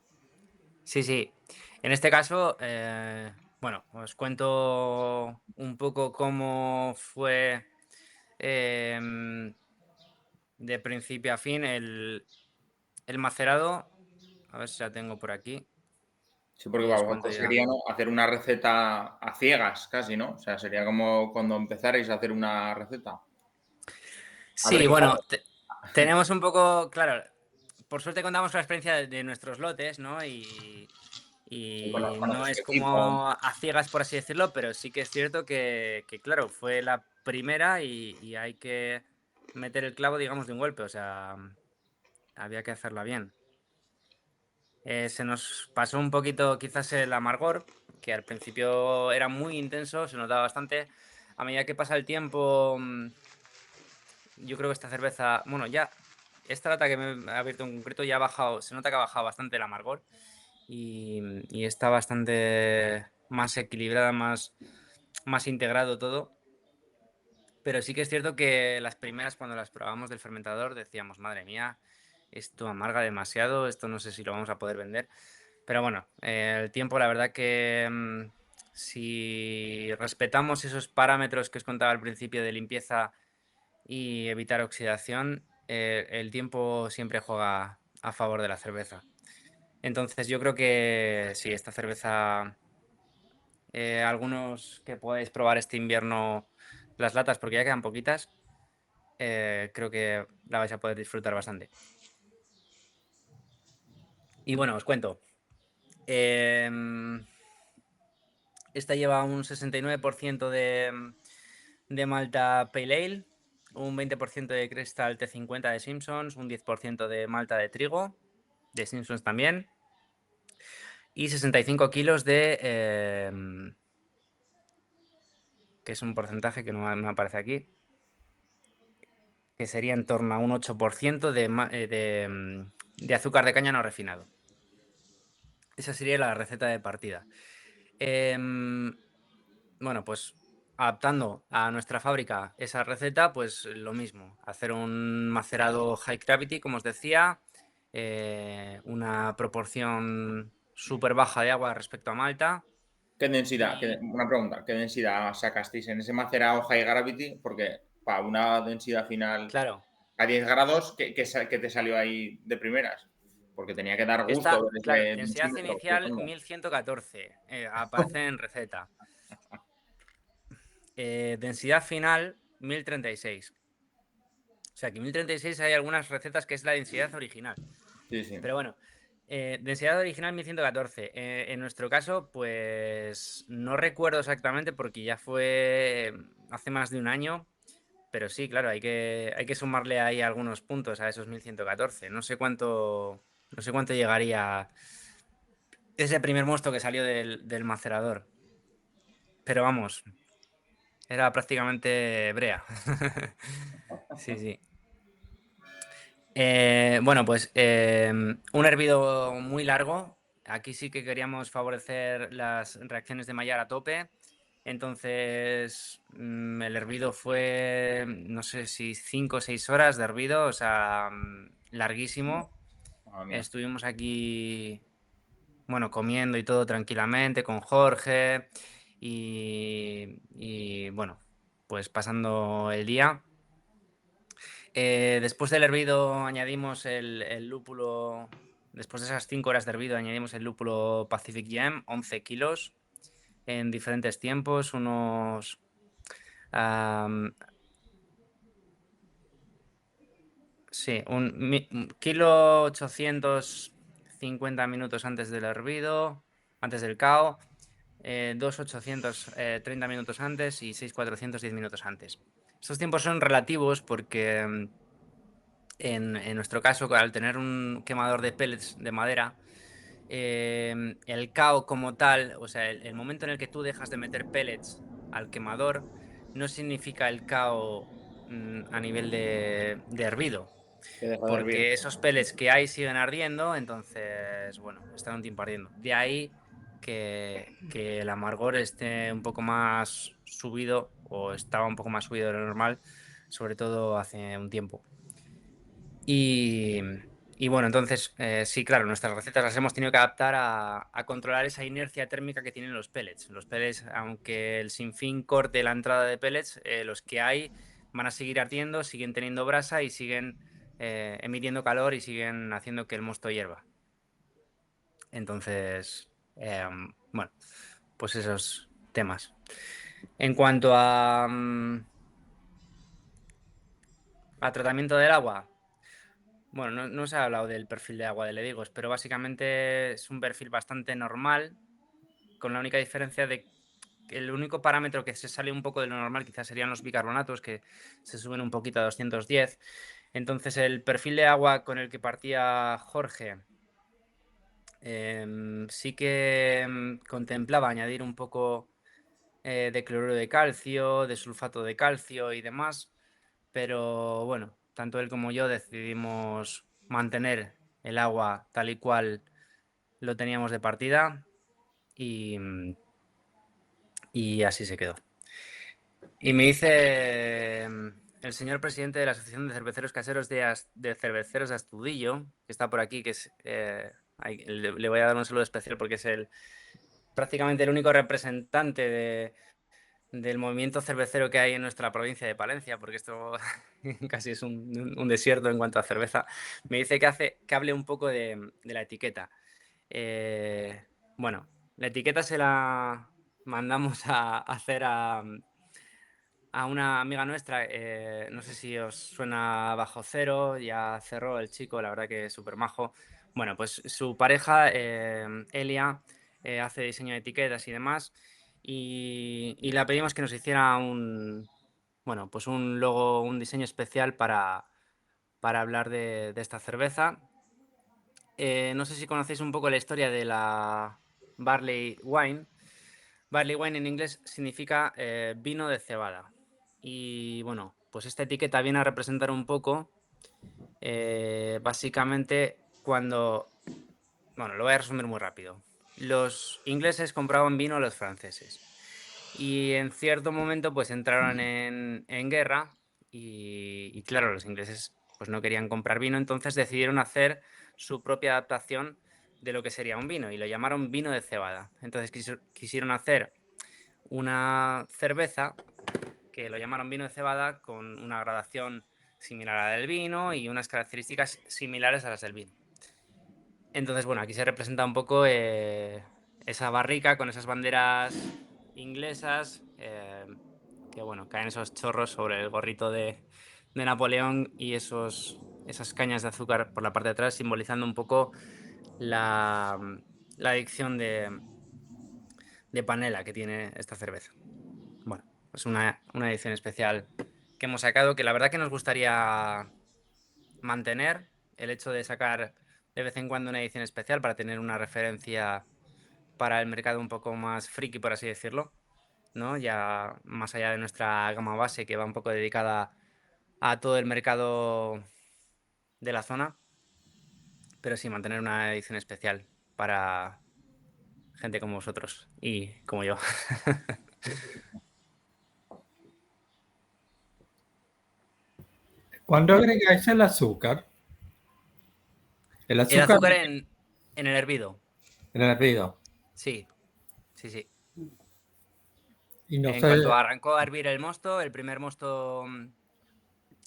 Sí, sí. En este caso, bueno, os cuento un poco cómo fue de principio a fin el macerado. A ver si la tengo por aquí. Sí, porque Y para os cuento vosotros ya. sería, ¿no?, hacer una receta a ciegas casi, ¿no? O sea, sería como cuando empezarais a hacer una receta. Sí, Habréis bueno, tenemos un poco, claro, por suerte contamos con la experiencia de nuestros lotes, ¿no? Y no conocéis es tu equipo. como a ciegas, por así decirlo, pero sí que es cierto que claro, fue la primera y hay que meter el clavo, digamos, de un golpe, o sea, había que hacerla bien. Se nos pasó un poquito quizás el amargor, que al principio era muy intenso, se notaba bastante. A medida que pasa el tiempo, yo creo que esta cerveza, bueno, ya, esta lata que me he abierto en concreto ya ha bajado, se nota que ha bajado bastante el amargor y está bastante más equilibrada, más integrado todo. Pero sí que es cierto que las primeras, cuando las probamos del fermentador, decíamos, madre mía, esto amarga demasiado, esto no sé si lo vamos a poder vender. Pero bueno, el tiempo, la verdad que si respetamos esos parámetros que os contaba al principio de limpieza y evitar oxidación, el tiempo siempre juega a favor de la cerveza. Entonces yo creo que sí, esta cerveza, algunos que podáis probar este invierno las latas, porque ya quedan poquitas, creo que la vais a poder disfrutar bastante. Y bueno, os cuento. Esta lleva un 69% de malta Pale Ale, un 20% de Crystal T50 de Simpsons, un 10% de malta de trigo, de Simpsons también, y 65 kilos que es un porcentaje que no me aparece aquí, que sería en torno a un 8% de azúcar de caña no refinado. Esa sería la receta de partida. Bueno, pues adaptando a nuestra fábrica esa receta, pues lo mismo, hacer un macerado high gravity, como os decía, una proporción súper baja de agua respecto a malta. ¿Qué densidad? Y Una pregunta, ¿qué densidad sacasteis en ese macerado high gravity? Porque para una densidad final claro, a 10 grados, ¿qué te salió ahí de primeras? Porque tenía que dar gusto esta, claro, desde densidad milímetros, inicial supongo. 1114, aparece en receta. Densidad final 1036. O sea que 1036 hay algunas recetas que es la densidad original. Sí, sí. Pero bueno, densidad original 1114. En nuestro caso, pues no recuerdo exactamente porque ya fue hace más de un año. Pero sí, claro, hay que sumarle ahí algunos puntos a esos 1114. No sé cuánto llegaría ese primer mosto que salió del macerador. Pero vamos, era prácticamente brea. Sí, sí. Bueno, pues un hervido muy largo. Aquí sí que queríamos favorecer las reacciones de Maillard a tope. Entonces, el hervido fue, no sé si 5 o 6 horas de hervido, o sea, larguísimo. Madre mía. Estuvimos aquí, bueno, comiendo y todo tranquilamente con Jorge y bueno, pues pasando el día. Después del hervido añadimos el lúpulo, después de esas 5 horas de hervido añadimos el lúpulo Pacific Gem, 11 kilos, en diferentes tiempos, unos... sí, un kilo 850 minutos antes del hervido, antes del cao, 2.830 minutos antes y 6.410 minutos antes. Estos tiempos son relativos porque en nuestro caso, al tener un quemador de pellets de madera, el cao como tal, o sea, el momento en el que tú dejas de meter pellets al quemador, no significa el cao a nivel de hervido, Que dejo de hervir. porque esos pellets que hay siguen ardiendo, entonces, bueno, están un tiempo ardiendo. De ahí que el amargor esté un poco más subido, o estaba un poco más subido de lo normal, sobre todo hace un tiempo. Y, Y bueno, entonces, sí, claro, nuestras recetas las hemos tenido que adaptar a controlar esa inercia térmica que tienen los pellets. Los pellets, aunque el sinfín corte la entrada de pellets, los que hay van a seguir ardiendo, siguen teniendo brasa y siguen emitiendo calor y siguen haciendo que el mosto hierva. Entonces, bueno, pues esos temas. En cuanto a tratamiento del agua, bueno, no se ha hablado del perfil de agua de Ledigos, pero básicamente es un perfil bastante normal, con la única diferencia de que el único parámetro que se sale un poco de lo normal quizás serían los bicarbonatos, que se suben un poquito a 210. Entonces el perfil de agua con el que partía Jorge sí que contemplaba añadir un poco de cloruro de calcio, de sulfato de calcio y demás, pero bueno, tanto él como yo decidimos mantener el agua tal y cual lo teníamos de partida y así se quedó. Y me dice el señor presidente de la Asociación de Cerveceros Caseros de Cerveceros de Astudillo, que está por aquí, que es le voy a dar un saludo especial porque es prácticamente el único representante del movimiento cervecero que hay en nuestra provincia de Palencia, porque esto casi es un desierto en cuanto a cerveza. Me dice que hable un poco de la etiqueta. Bueno, la etiqueta se la mandamos a hacer a una amiga nuestra, no sé si os suena Bajo Cero, ya cerró el chico, la verdad que es súper majo. Bueno, pues su pareja, Elia, hace diseño de etiquetas y demás, y le pedimos que nos hiciera bueno, pues un logo, un diseño especial para hablar de esta cerveza. No sé si conocéis un poco la historia de la Barley Wine. Barley wine en inglés significa vino de cebada. Y bueno, pues esta etiqueta viene a representar un poco, básicamente, cuando... Bueno, lo voy a resumir muy rápido. Los ingleses compraban vino a los franceses. Y en cierto momento pues entraron en guerra y claro, los ingleses pues no querían comprar vino, entonces decidieron hacer su propia adaptación de lo que sería un vino y lo llamaron vino de cebada. Entonces quisieron hacer una cerveza que lo llamaron vino de cebada con una gradación similar a la del vino y unas características similares a las del vino. Entonces, bueno, aquí se representa un poco esa barrica con esas banderas inglesas, que bueno, caen esos chorros sobre el gorrito de Napoleón y esas cañas de azúcar por la parte de atrás, simbolizando un poco la adicción de panela que tiene esta cerveza. Bueno, pues una edición especial que hemos sacado, que la verdad que nos gustaría mantener el hecho de sacar de vez en cuando una edición especial para tener una referencia para el mercado un poco más friki, por así decirlo, ¿no? Ya más allá de nuestra gama base, que va un poco dedicada a todo el mercado de la zona, pero sí mantener una edición especial para gente como vosotros y como yo. ¿Cuándo agregáis el azúcar? El El azúcar azúcar en el hervido, en el hervido. sí, sí, sí. Y no En sé, cuanto arrancó a hervir el mosto, el primer mosto,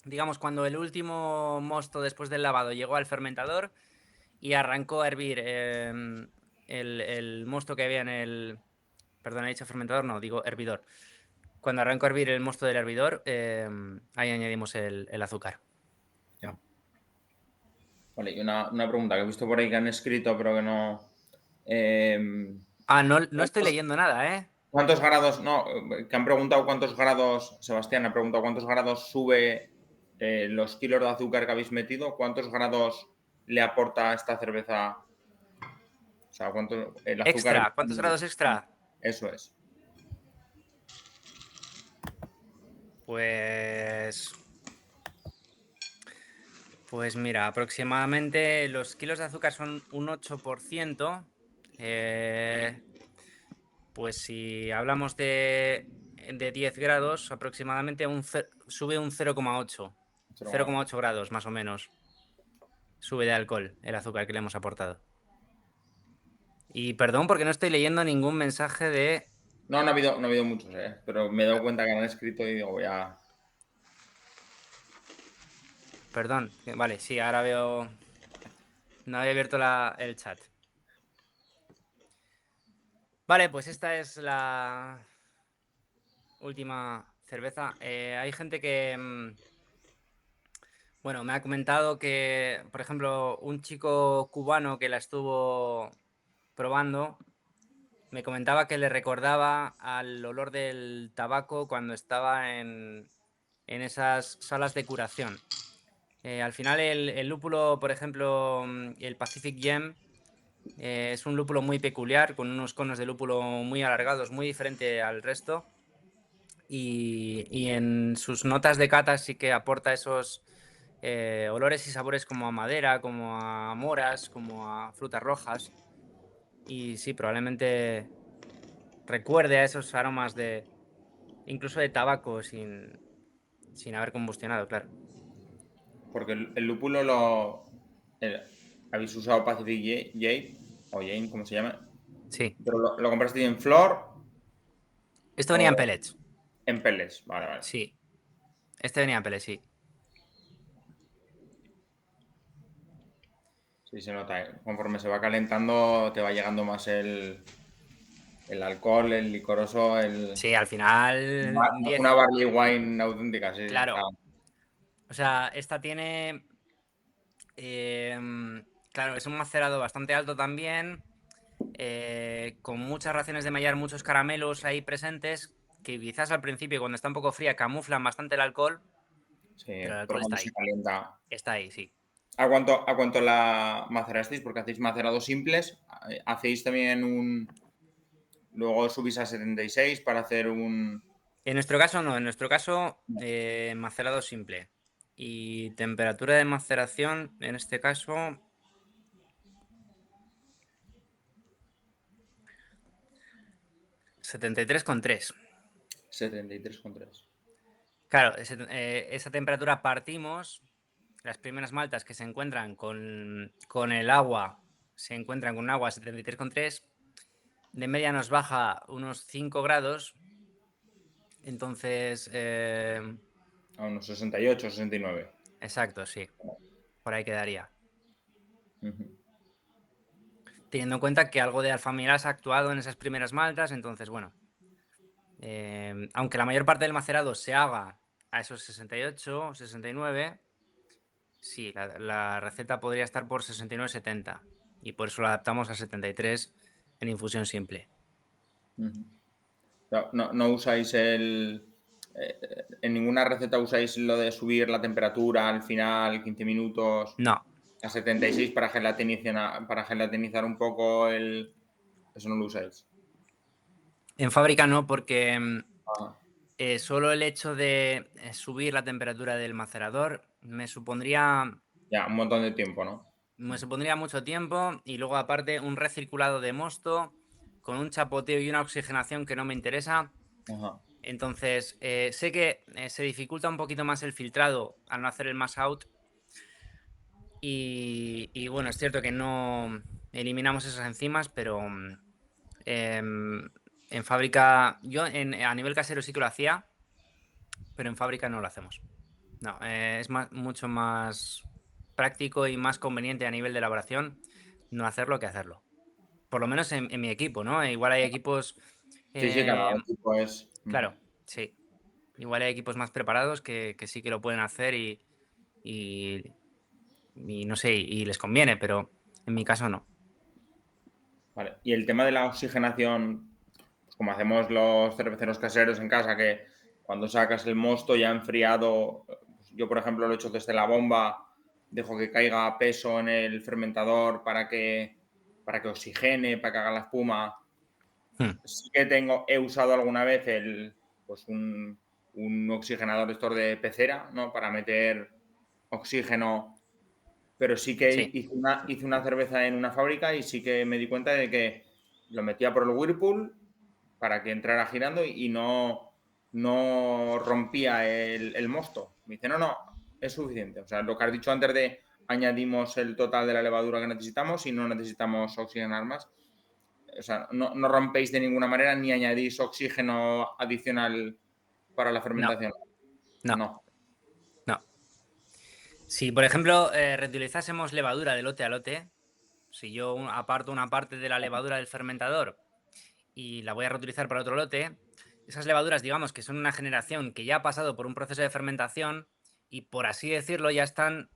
digamos, cuando el último mosto después del lavado llegó al fermentador y arrancó a hervir el mosto que había en el... Perdón, he dicho fermentador, no, digo hervidor. Cuando arrancó a hervir el mosto del hervidor, ahí añadimos el azúcar. ya. Vale, y una pregunta que he visto por ahí que han escrito, pero que no. No estoy leyendo nada, ¿eh? ¿Cuántos grados? No, que han preguntado cuántos grados. Sebastián ha preguntado cuántos grados sube los kilos de azúcar que habéis metido. ¿Cuántos grados le aporta a esta cerveza? O sea, ¿cuánto el azúcar? Extra, ¿cuántos grados extra? Eso es. Pues mira, aproximadamente los kilos de azúcar son un 8%. Pues si hablamos de 10 grados, aproximadamente sube un 0,8. 0,8 grados más o menos. sube de alcohol el azúcar que le hemos aportado. Y perdón porque no estoy leyendo ningún mensaje de... No, no ha habido muchos, pero me he dado cuenta que han escrito y digo, voy a... Perdón, vale, sí, ahora veo... No había abierto el chat. Vale, pues esta es la última cerveza. Hay gente que... Bueno, me ha comentado que, por ejemplo, un chico cubano que la estuvo probando, me comentaba que le recordaba al olor del tabaco cuando estaba en esas salas de curación. Al final el lúpulo, por ejemplo, el Pacific Gem, es un lúpulo muy peculiar, con unos conos de lúpulo muy alargados, muy diferente al resto. Y en sus notas de cata sí que aporta esos olores y sabores como a madera, como a moras, como a frutas rojas. Y sí, probablemente recuerde a esos aromas incluso de tabaco sin haber combustionado, claro. Porque el lúpulo habéis usado Pacific Jade, o Jane, ¿cómo se llama? Sí. ¿Pero lo compraste en flor Esto venía en o pellets. en pellets? Vale. Sí. Este venía en pellets, sí. Sí, se nota. Conforme se va calentando, te va llegando más el alcohol, el licoroso, Sí, al final 10. una barley wine auténtica, sí. Claro. O sea, esta tiene... claro, es un macerado bastante alto también, con muchas raciones de mallar, muchos caramelos ahí presentes, que quizás al principio, cuando está un poco fría, camuflan bastante el alcohol, Sí, pero el pero alcohol está cuando se ahí. calienta. Está ahí, sí. ¿A cuánto la macerasteis? Porque hacéis macerados simples. ¿Hacéis también luego subís a 76 para hacer un... En nuestro caso no, en nuestro caso macerado simple. Y temperatura de maceración, en este caso, 73,3. 73,3? Claro, esa temperatura partimos, las primeras maltas que se encuentran con el agua, se encuentran con un agua a 73,3, de media nos baja unos 5 grados, entonces, A unos 68, 69. exacto, sí, por ahí quedaría. Ujú. Teniendo en cuenta que algo de alfamilas ha actuado en esas primeras maltas, entonces, bueno, aunque la mayor parte del macerado se haga a esos 68, 69, sí, la receta podría estar por 69-70 y por eso la adaptamos a 73 en infusión simple. Ujú. No usáis en ninguna receta usáis lo de subir la temperatura al final, 15 minutos, No, a 76 para gelatinizar un poco el... Eso no lo usáis. en fábrica no, porque Ah, solo el hecho de subir la temperatura del macerador me supondría ya, un montón de tiempo, ¿no? mucho tiempo y luego aparte un recirculado de mosto con un chapoteo y una oxigenación que no me interesa. Ajá. Entonces, sé que se dificulta un poquito más el filtrado al no hacer el mass out. Y bueno, es cierto que no eliminamos esas enzimas, pero en fábrica, yo a nivel casero sí que lo hacía, pero en fábrica no lo hacemos. No, es mucho más práctico y más conveniente a nivel de elaboración no hacerlo que hacerlo. Por lo menos en mi equipo, ¿no? Igual hay equipos... Sí, cada eh, equipo es... claro, sí. Igual hay equipos más preparados que sí que lo pueden hacer y no sé, y les conviene, pero en mi caso no. Vale. Y el tema de la oxigenación, pues como hacemos los cerveceros caseros en casa, que cuando sacas el mosto ya enfriado, pues yo por ejemplo lo he hecho desde la bomba, dejo que caiga peso en el fermentador para que oxigene, para que haga la espuma. Hmm. Sí que he usado alguna vez pues un oxigenador estos de pecera, ¿no? Para meter oxígeno, pero sí que Sí, hice una cerveza en una fábrica y sí que me di cuenta de que lo metía por el Whirlpool para que entrara girando y no rompía el mosto. Me dice, no, es suficiente. O sea, lo que has dicho antes de añadimos el total de la levadura que necesitamos y no necesitamos oxigenar más. O sea, no rompéis de ninguna manera ni añadís oxígeno adicional para la fermentación. No. Si, por ejemplo, reutilizásemos levadura de lote a lote, si yo aparto una parte de la levadura del fermentador y la voy a reutilizar para otro lote, esas levaduras, digamos, que son una generación que ya ha pasado por un proceso de fermentación y, por así decirlo, ya están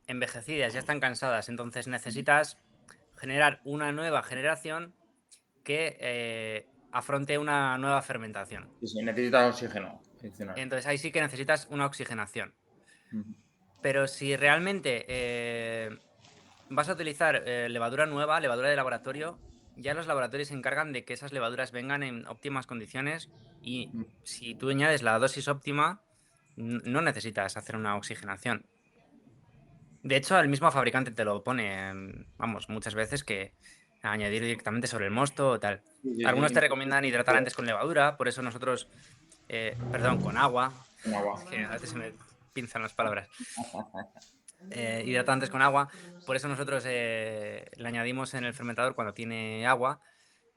envejecidas, ya están cansadas. Entonces necesitas generar una nueva generación que afronte una nueva fermentación. Sí, necesitas oxígeno adicional. Entonces ahí sí que necesitas una oxigenación. Ujú. Pero si realmente vas a utilizar levadura nueva, levadura de laboratorio, ya los laboratorios se encargan de que esas levaduras vengan en óptimas condiciones y si tú añades la dosis óptima, no necesitas hacer una oxigenación. De hecho, el mismo fabricante te lo pone, vamos, muchas veces que añadir directamente sobre el mosto o tal. Sí, Algunos sí. te recomiendan hidratar antes con levadura, por eso nosotros, perdón, con agua. Con agua. Es que a veces se me pinzan las palabras. Hidratantes con agua. Por eso nosotros le añadimos en el fermentador cuando tiene agua.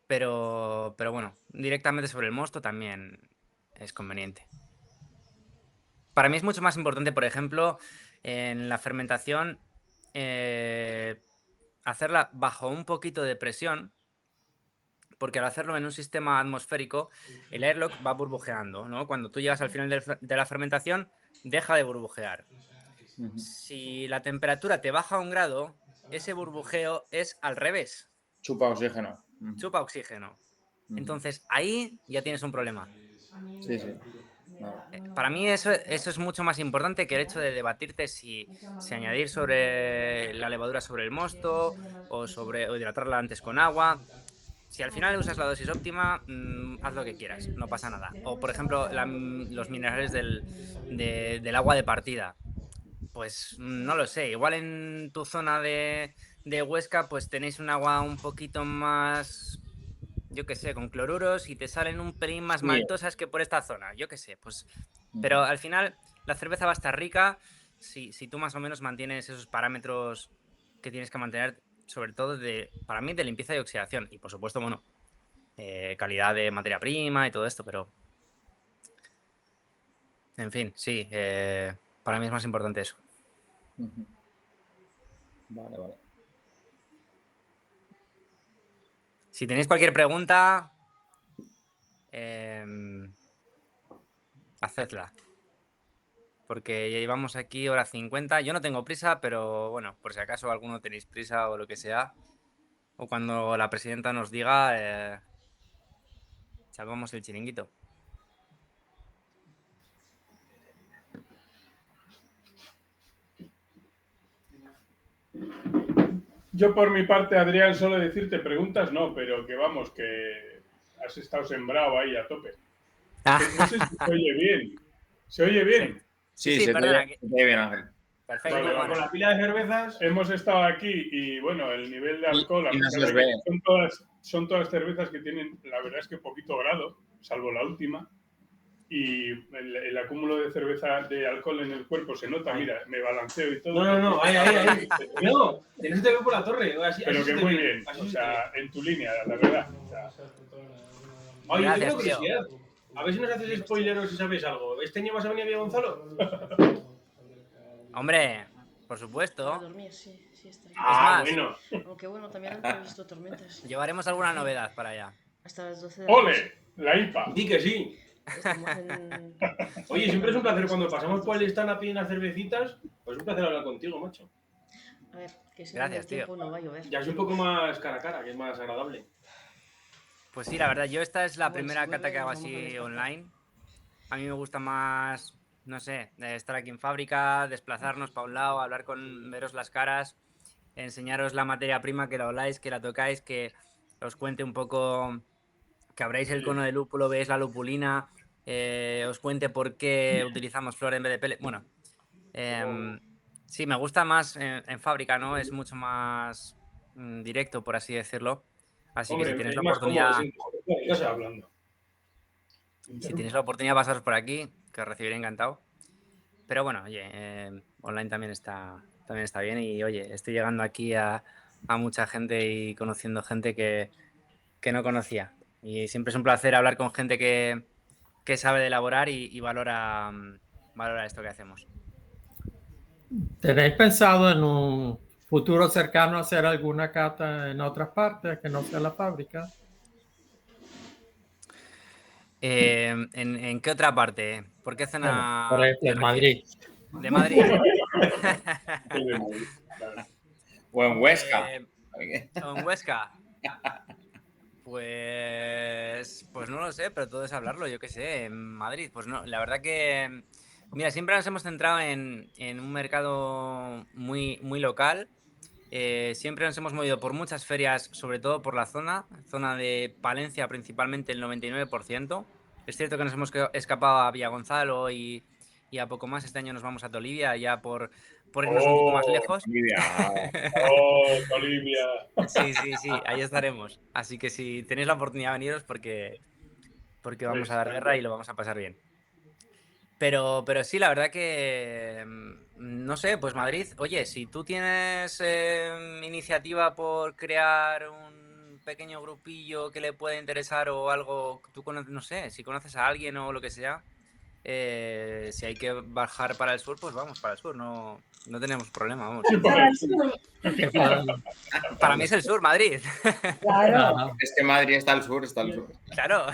Pero bueno, directamente sobre el mosto también es conveniente. Para mí es mucho más importante, por ejemplo, en la fermentación, hacerla bajo un poquito de presión, porque al hacerlo en un sistema atmosférico, el airlock va burbujeando, ¿no? Cuando tú llegas al final de la fermentación, deja de burbujear. Si la temperatura te baja a 1 grado, ese burbujeo es al revés. Chupa oxígeno. Chupa oxígeno. Entonces, ahí ya tienes un problema. Sí. Para mí eso es mucho más importante que el hecho de debatirte si añadir sobre la levadura sobre el mosto o hidratarla antes con agua. Si al final usas la dosis óptima, haz lo que quieras, no pasa nada. O, por ejemplo, los minerales del agua de partida. Pues no lo sé, igual en tu zona de Huesca pues tenéis un agua un poquito más, yo qué sé, con cloruros y te salen un pelín más maltosas que por esta zona, yo qué sé, pues. Pero al final la cerveza va a estar rica si tú más o menos mantienes esos parámetros que tienes que mantener, sobre todo para mí de limpieza y oxidación. Y por supuesto, bueno, calidad de materia prima y todo esto, pero en fin, sí, para mí es más importante eso. Vale. Si tenéis cualquier pregunta, hacedla. Porque ya llevamos aquí hora 50. Yo no tengo prisa, pero bueno, por si acaso alguno tenéis prisa o lo que sea, o cuando la presidenta nos diga, salvamos el chiringuito. Yo por mi parte, Adrián, solo decirte preguntas, no, pero que vamos, que has estado sembrado ahí a tope. No sé si se oye bien. ¿Se oye bien? Sí, perdona. Se te oye bien, Ángel. Perfecto. Vale, Bueno. vale. Con la pila de cervezas. Hemos estado aquí y bueno, el nivel de alcohol, a Y no pesar se de os ve. que son todas cervezas que tienen, la verdad es que poquito grado, salvo la última. Y el acúmulo de cerveza, de alcohol en el cuerpo se nota, mira, me balanceo y todo. No, ahí. No, no se te ve por la torre. Así, Pero así que se te muy ve, bien, así o se sea, en tu línea, la verdad. O sea, Oye, yo tengo Gracias, tío. curiosidad. A ver si nos haces spoiler o si sabes algo. ¿Este año vas a venir a Villa Gonzalo? Hombre, por Para supuesto. dormir, sí, estaría. Ah, Es bueno. Aunque bueno, también han previsto tormentas. Llevaremos alguna novedad para allá. Hasta las 12 de la noche. ¡Ole! La IPA. Di que sí. Estamos en... Oye, siempre es un placer cuando pasamos por el stand a pedir unas cervecitas. Pues es un placer hablar contigo, macho. A ver, que si Gracias, el tiempo no va a llover. Ya es un poco más cara a cara, que es más agradable. Pues sí, la verdad, yo esta es la Bueno, primera si cata vuelve, que hago nos vamos a así desplazar. online. A mí me gusta más, no sé, estar aquí en fábrica, desplazarnos para un lado, hablar veros las caras, enseñaros la materia prima, que la oláis, que la tocáis, que os cuente un poco, que abráis el cono de lúpulo, veáis la lupulina, os cuente por qué utilizamos flor en vez de pellet. Bueno, sí, me gusta más en fábrica, ¿no? Es mucho más directo, por así decirlo. Así que si tenéis la oportunidad... Ya se hablando. Si tenéis la oportunidad, pasaros por aquí, que os recibiré encantado. Pero bueno, oye, online también está también está bien. Y oye, estoy llegando aquí a mucha gente y conociendo gente que no conocía. Y siempre es un placer hablar con gente que sabe de elaborar y valora esto que hacemos. ¿Tenéis pensado en un futuro cercano hacer alguna cata en otras partes que no sea la fábrica? ¿En qué otra parte? ¿Por qué Bueno, zona por ejemplo, te en Madrid. refieres? ¿De Madrid? El de Madrid, claro. O en Huesca. ¿O en Huesca? Pues no lo sé, pero todo es hablarlo, yo qué sé. En Madrid, pues no, la verdad que, mira, siempre nos hemos centrado en un mercado muy, muy local. Siempre nos hemos movido por muchas ferias, sobre todo por la zona de Palencia principalmente el 99%. Es cierto que nos hemos escapado a Villagonzalo y a poco más. Este año nos vamos a Tolivia, ya por irnos un poco más ¡Oh! lejos. Olivia. ¡Oh, Olivia! Sí, sí, sí, ahí estaremos. Así que si tenéis la oportunidad, veniros porque vamos a dar guerra y lo vamos a pasar bien. Pero sí, la verdad que, no sé, pues Madrid, oye, si tú tienes iniciativa por crear un pequeño grupillo que le pueda interesar o algo, tú conoces, no sé, si conoces a alguien o lo que sea, si hay que bajar para el sur, pues vamos para el sur, no tenemos problema, vamos. Sí, por eso. Que para- Para mí es el sur, Madrid. Claro. no, Es que Madrid está al sur, está al sur. Claro.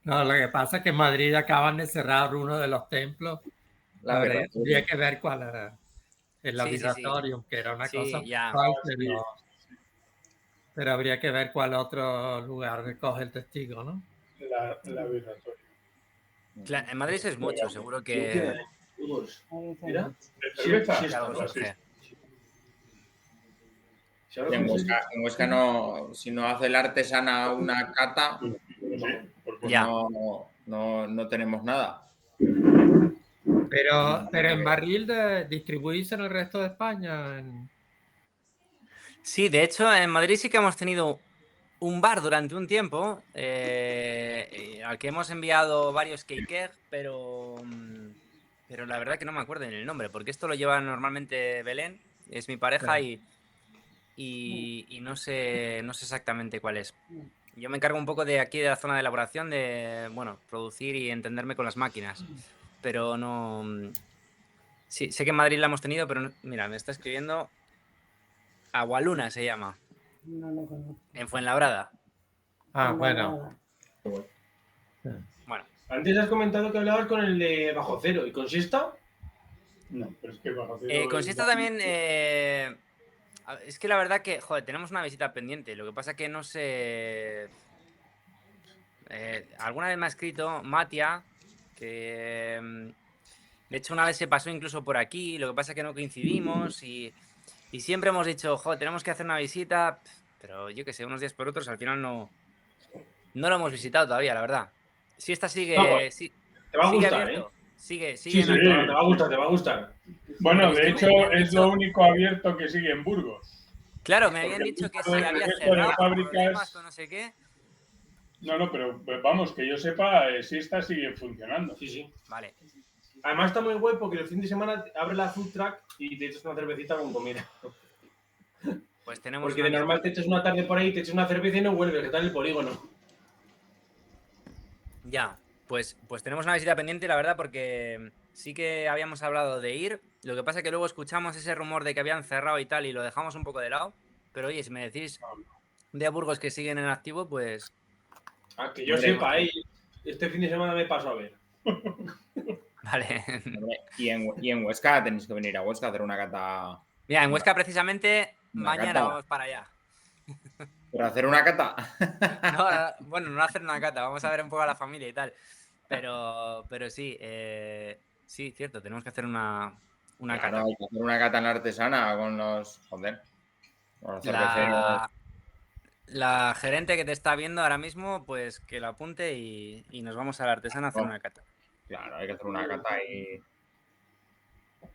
no, lo que pasa es que en Madrid acaban de cerrar uno de los templos. La verdad. Habría que ver cuál era el Sí, sí, sí. laboratorio, que era una Sí, cosa ya. brutal, pero habría que ver cuál otro lugar recoge el testigo, ¿no? La laboratorio. En Madrid es mucho, seguro que Mira. ¿De cerveza? Sí, que algo Pues sí. surge. Y en Huesca no, si no hace la artesana una cata, Sí, porque Ya. no tenemos nada. Pero en barril distribuirse en el resto de España. Sí, de hecho, en Madrid sí que hemos tenido un bar durante un tiempo al que hemos enviado varios cakes, pero la verdad que no me acuerdo en el nombre, porque esto lo lleva normalmente Belén, es mi pareja, Claro. y no sé exactamente cuál es. Yo me encargo un poco de aquí de la zona de elaboración, de, bueno, producir y entenderme con las máquinas, pero no... Sí, sé que en Madrid la hemos tenido, pero mira, me está escribiendo Agualuna se llama, No lo conozco. en Fuenlabrada. Ah, bueno. Bueno, Antes has comentado que hablabas con el de Bajo Cero y con Siesta. No, pero es que bajo cero con es Siesta también... es que la verdad que, joder, tenemos una visita pendiente. Lo que pasa que no sé... alguna vez me ha escrito Matia, que... de hecho, una vez se pasó incluso por aquí. Lo que pasa que no coincidimos y siempre hemos dicho, joder, tenemos que hacer una visita. Pero yo qué sé, unos días por otros, al final no lo hemos visitado todavía, la verdad. Siesta sigue... No, pues, te va a sigue gustar, abierto. Sigue Sí, en sí, activo. te va a gustar, te va a gustar. Bueno, Porque de es que hecho, me han es dicho- lo único abierto que sigue en Burgos. Claro, me habían Porque dicho que el si había resto de cerrado por fábricas- problemas o no sé qué. No, pero vamos, que yo sepa, Siesta sigue funcionando. Sí, sí. Vale. Además está muy guay porque el fin de semana abre la food truck y te echas una cervecita con comida. Pues tenemos Porque una de normal visita te echas una tarde por ahí, te echas una cerveza y no vuelves, que está en el polígono. Ya, pues tenemos una visita pendiente, la verdad, porque sí que habíamos hablado de ir. Lo que pasa es que luego escuchamos ese rumor de que habían cerrado y tal y lo dejamos un poco de lado. Pero oye, si me decís de Burgos que siguen en activo, pues A que yo Hombre, sepa, este fin de semana me paso a ver. vale. Hombre, y en Huesca tenéis que venir a Huesca a hacer una cata. Mira, en Huesca precisamente Una mañana cata. vamos para allá. ¿Pero hacer una cata? Bueno, no hacer una cata, vamos a ver un poco a la familia y tal. Pero sí, sí, cierto, tenemos que hacer una Claro, cata. hay que hacer una cata en la artesana con los. Joder. Con los cerveceros. La gerente que te está viendo ahora mismo, pues que lo apunte y nos vamos a la artesana a hacer una cata. Claro, hay que hacer una cata y.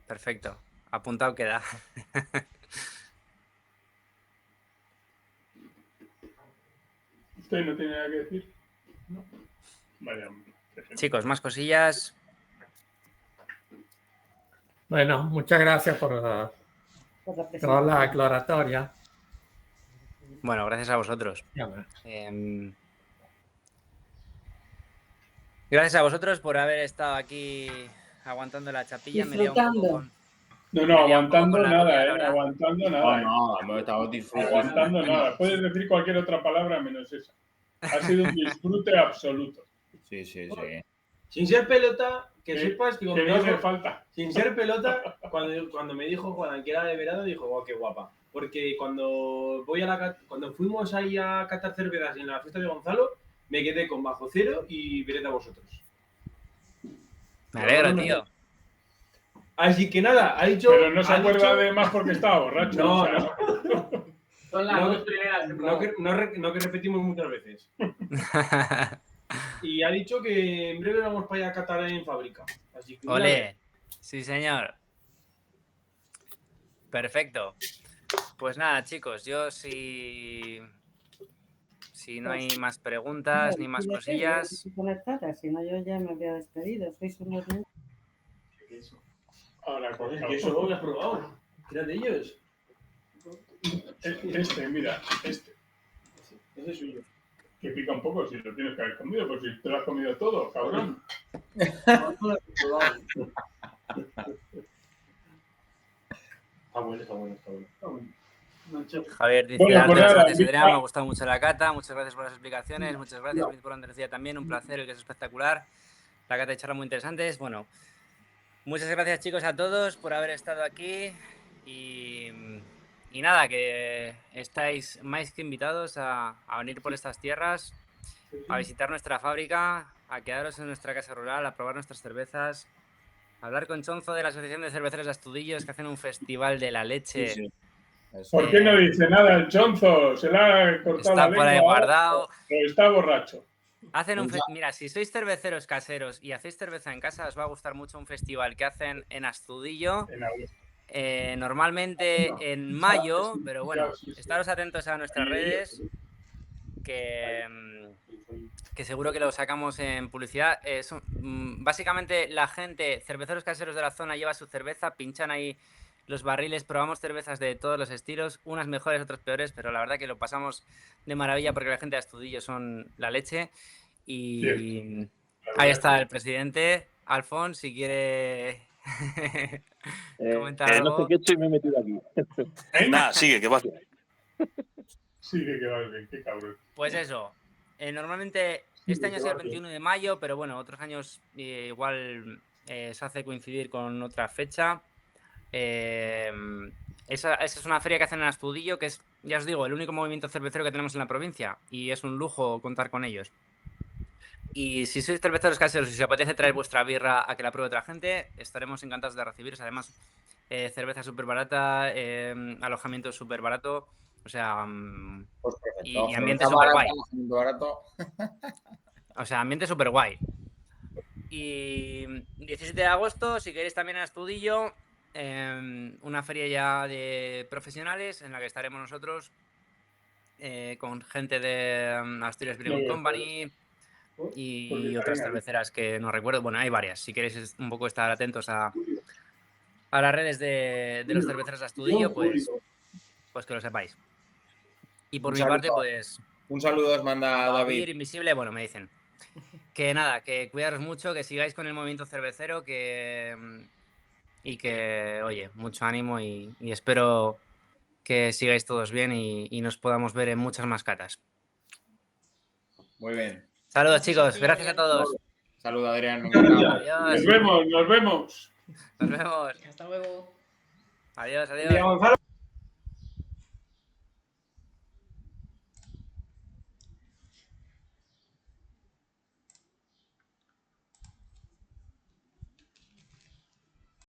Perfecto. Apuntado queda. ¿Usted no tiene nada que decir? No. Vaya, Chicos, más cosillas. Bueno, muchas gracias por Por la toda la presentación. aclaratoria. Bueno, gracias a vosotros. Ya ves. Gracias a vosotros por haber estado aquí aguantando la chapilla. Me he liado un poco Disfrutando. con... No, Me he liado un poco aguantando con la nada, rubia, la verdad. aguantando No, nada. no, hemos estado disfrutando. Aguantando nada. Puedes decir cualquier otra palabra menos esa. Ha sido un disfrute absoluto. Sí. Sin ser pelota, que sepas que Que cuando no me hace dijo, falta. sin ser pelota, cuando me dijo Juan que era de verano, dijo, oh, qué guapa. Porque cuando fuimos ahí a catar cervezas en la fiesta de Gonzalo, me quedé con bajo cero y veré a vosotros. Me alegro, tío. Así que nada, ha dicho... Pero no se ha acuerda dicho- de más porque estaba borracho. No, o sea, no. Son las No, dos primeras. No que repetimos muchas veces. Y ha dicho que en breve vamos para allá a catar en fábrica. Así que Ole. Sí, señor. Perfecto. Pues nada, chicos, yo si no hay más preguntas ni más cosillas... Si no, yo ya me había despedido. Sois unos niños. ahora Joder, cortado. que eso no lo has probado. ¿Qué era de ellos? Mira, Ese es suyo. que pica un poco si lo tienes que haber comido, pues si te lo has comido todo, cabrón. Está bueno. Javier dice, Bueno, pues muchas nada, gracias Adrián, me ha gustado mucho la cata, muchas gracias por las explicaciones, muchas gracias por Andresía también, un placer, el que es espectacular, la cata de charlas muy interesantes. Bueno, muchas gracias chicos a todos por haber estado aquí y nada, que estáis más que invitados a venir por estas tierras, a visitar nuestra fábrica, a quedaros en nuestra casa rural, a probar nuestras cervezas, a hablar con Chonzo de la Asociación de Cerveceros de Astudillos, que hacen un festival de la leche. Sí. ¿Por qué no dice nada el chonzo? Se le ha cortado Está la lengua. por ahí guardado. O está borracho. Hacen Mira, si sois cerveceros caseros y hacéis cerveza en casa, os va a gustar mucho un festival que hacen en Astudillo. Normalmente en mayo, pero bueno, estaros atentos a nuestras redes, que seguro que lo sacamos en publicidad. Básicamente la gente, cerveceros caseros de la zona, lleva su cerveza, pinchan ahí los barriles, probamos cervezas de todos los estilos, unas mejores, otras peores, pero la verdad que lo pasamos de maravilla porque la gente de Astudillo son la leche. Y ahí está el presidente, Alfons, si quiere comentar algo. No sé qué he hecho y me he metido aquí. Nada, sigue, que va bien. Sigue, que va bien, qué cabrón. Pues eso, normalmente este año es el 21 de mayo, pero bueno, otros años igual se hace coincidir con otra fecha. Esa es una feria que hacen en Astudillo, que es, ya os digo, el único movimiento cervecero que tenemos en la provincia y es un lujo contar con ellos. Y si sois cerveceros caseros y si os apetece traer vuestra birra a que la pruebe otra gente, estaremos encantados de recibiros. Además, cerveza súper barata, alojamiento súper barato, o sea, Pues perfecto. y ambiente súper guay. Barato. O sea, ambiente súper guay. Y 17 de agosto, si queréis también en Astudillo, una feria ya de profesionales en la que estaremos nosotros con gente de Asturias Brewing Company y otras cerveceras que no recuerdo. Bueno, hay varias. Si queréis un poco estar atentos a las redes de los cerveceros de Astudillo, pues que lo sepáis. Y por mi parte, pues... Un saludo os manda David. Invisible, bueno, me dicen. Que nada, que cuidaros mucho, que sigáis con el movimiento cervecero, y que, oye, mucho ánimo y espero que sigáis todos bien y nos podamos ver en muchas más catas. Muy bien. Saludos, chicos. Gracias a todos. Saludos, Adrián. Me encanta. Adiós. Nos vemos. Nos vemos. Hasta luego. Adiós. Gonzalo.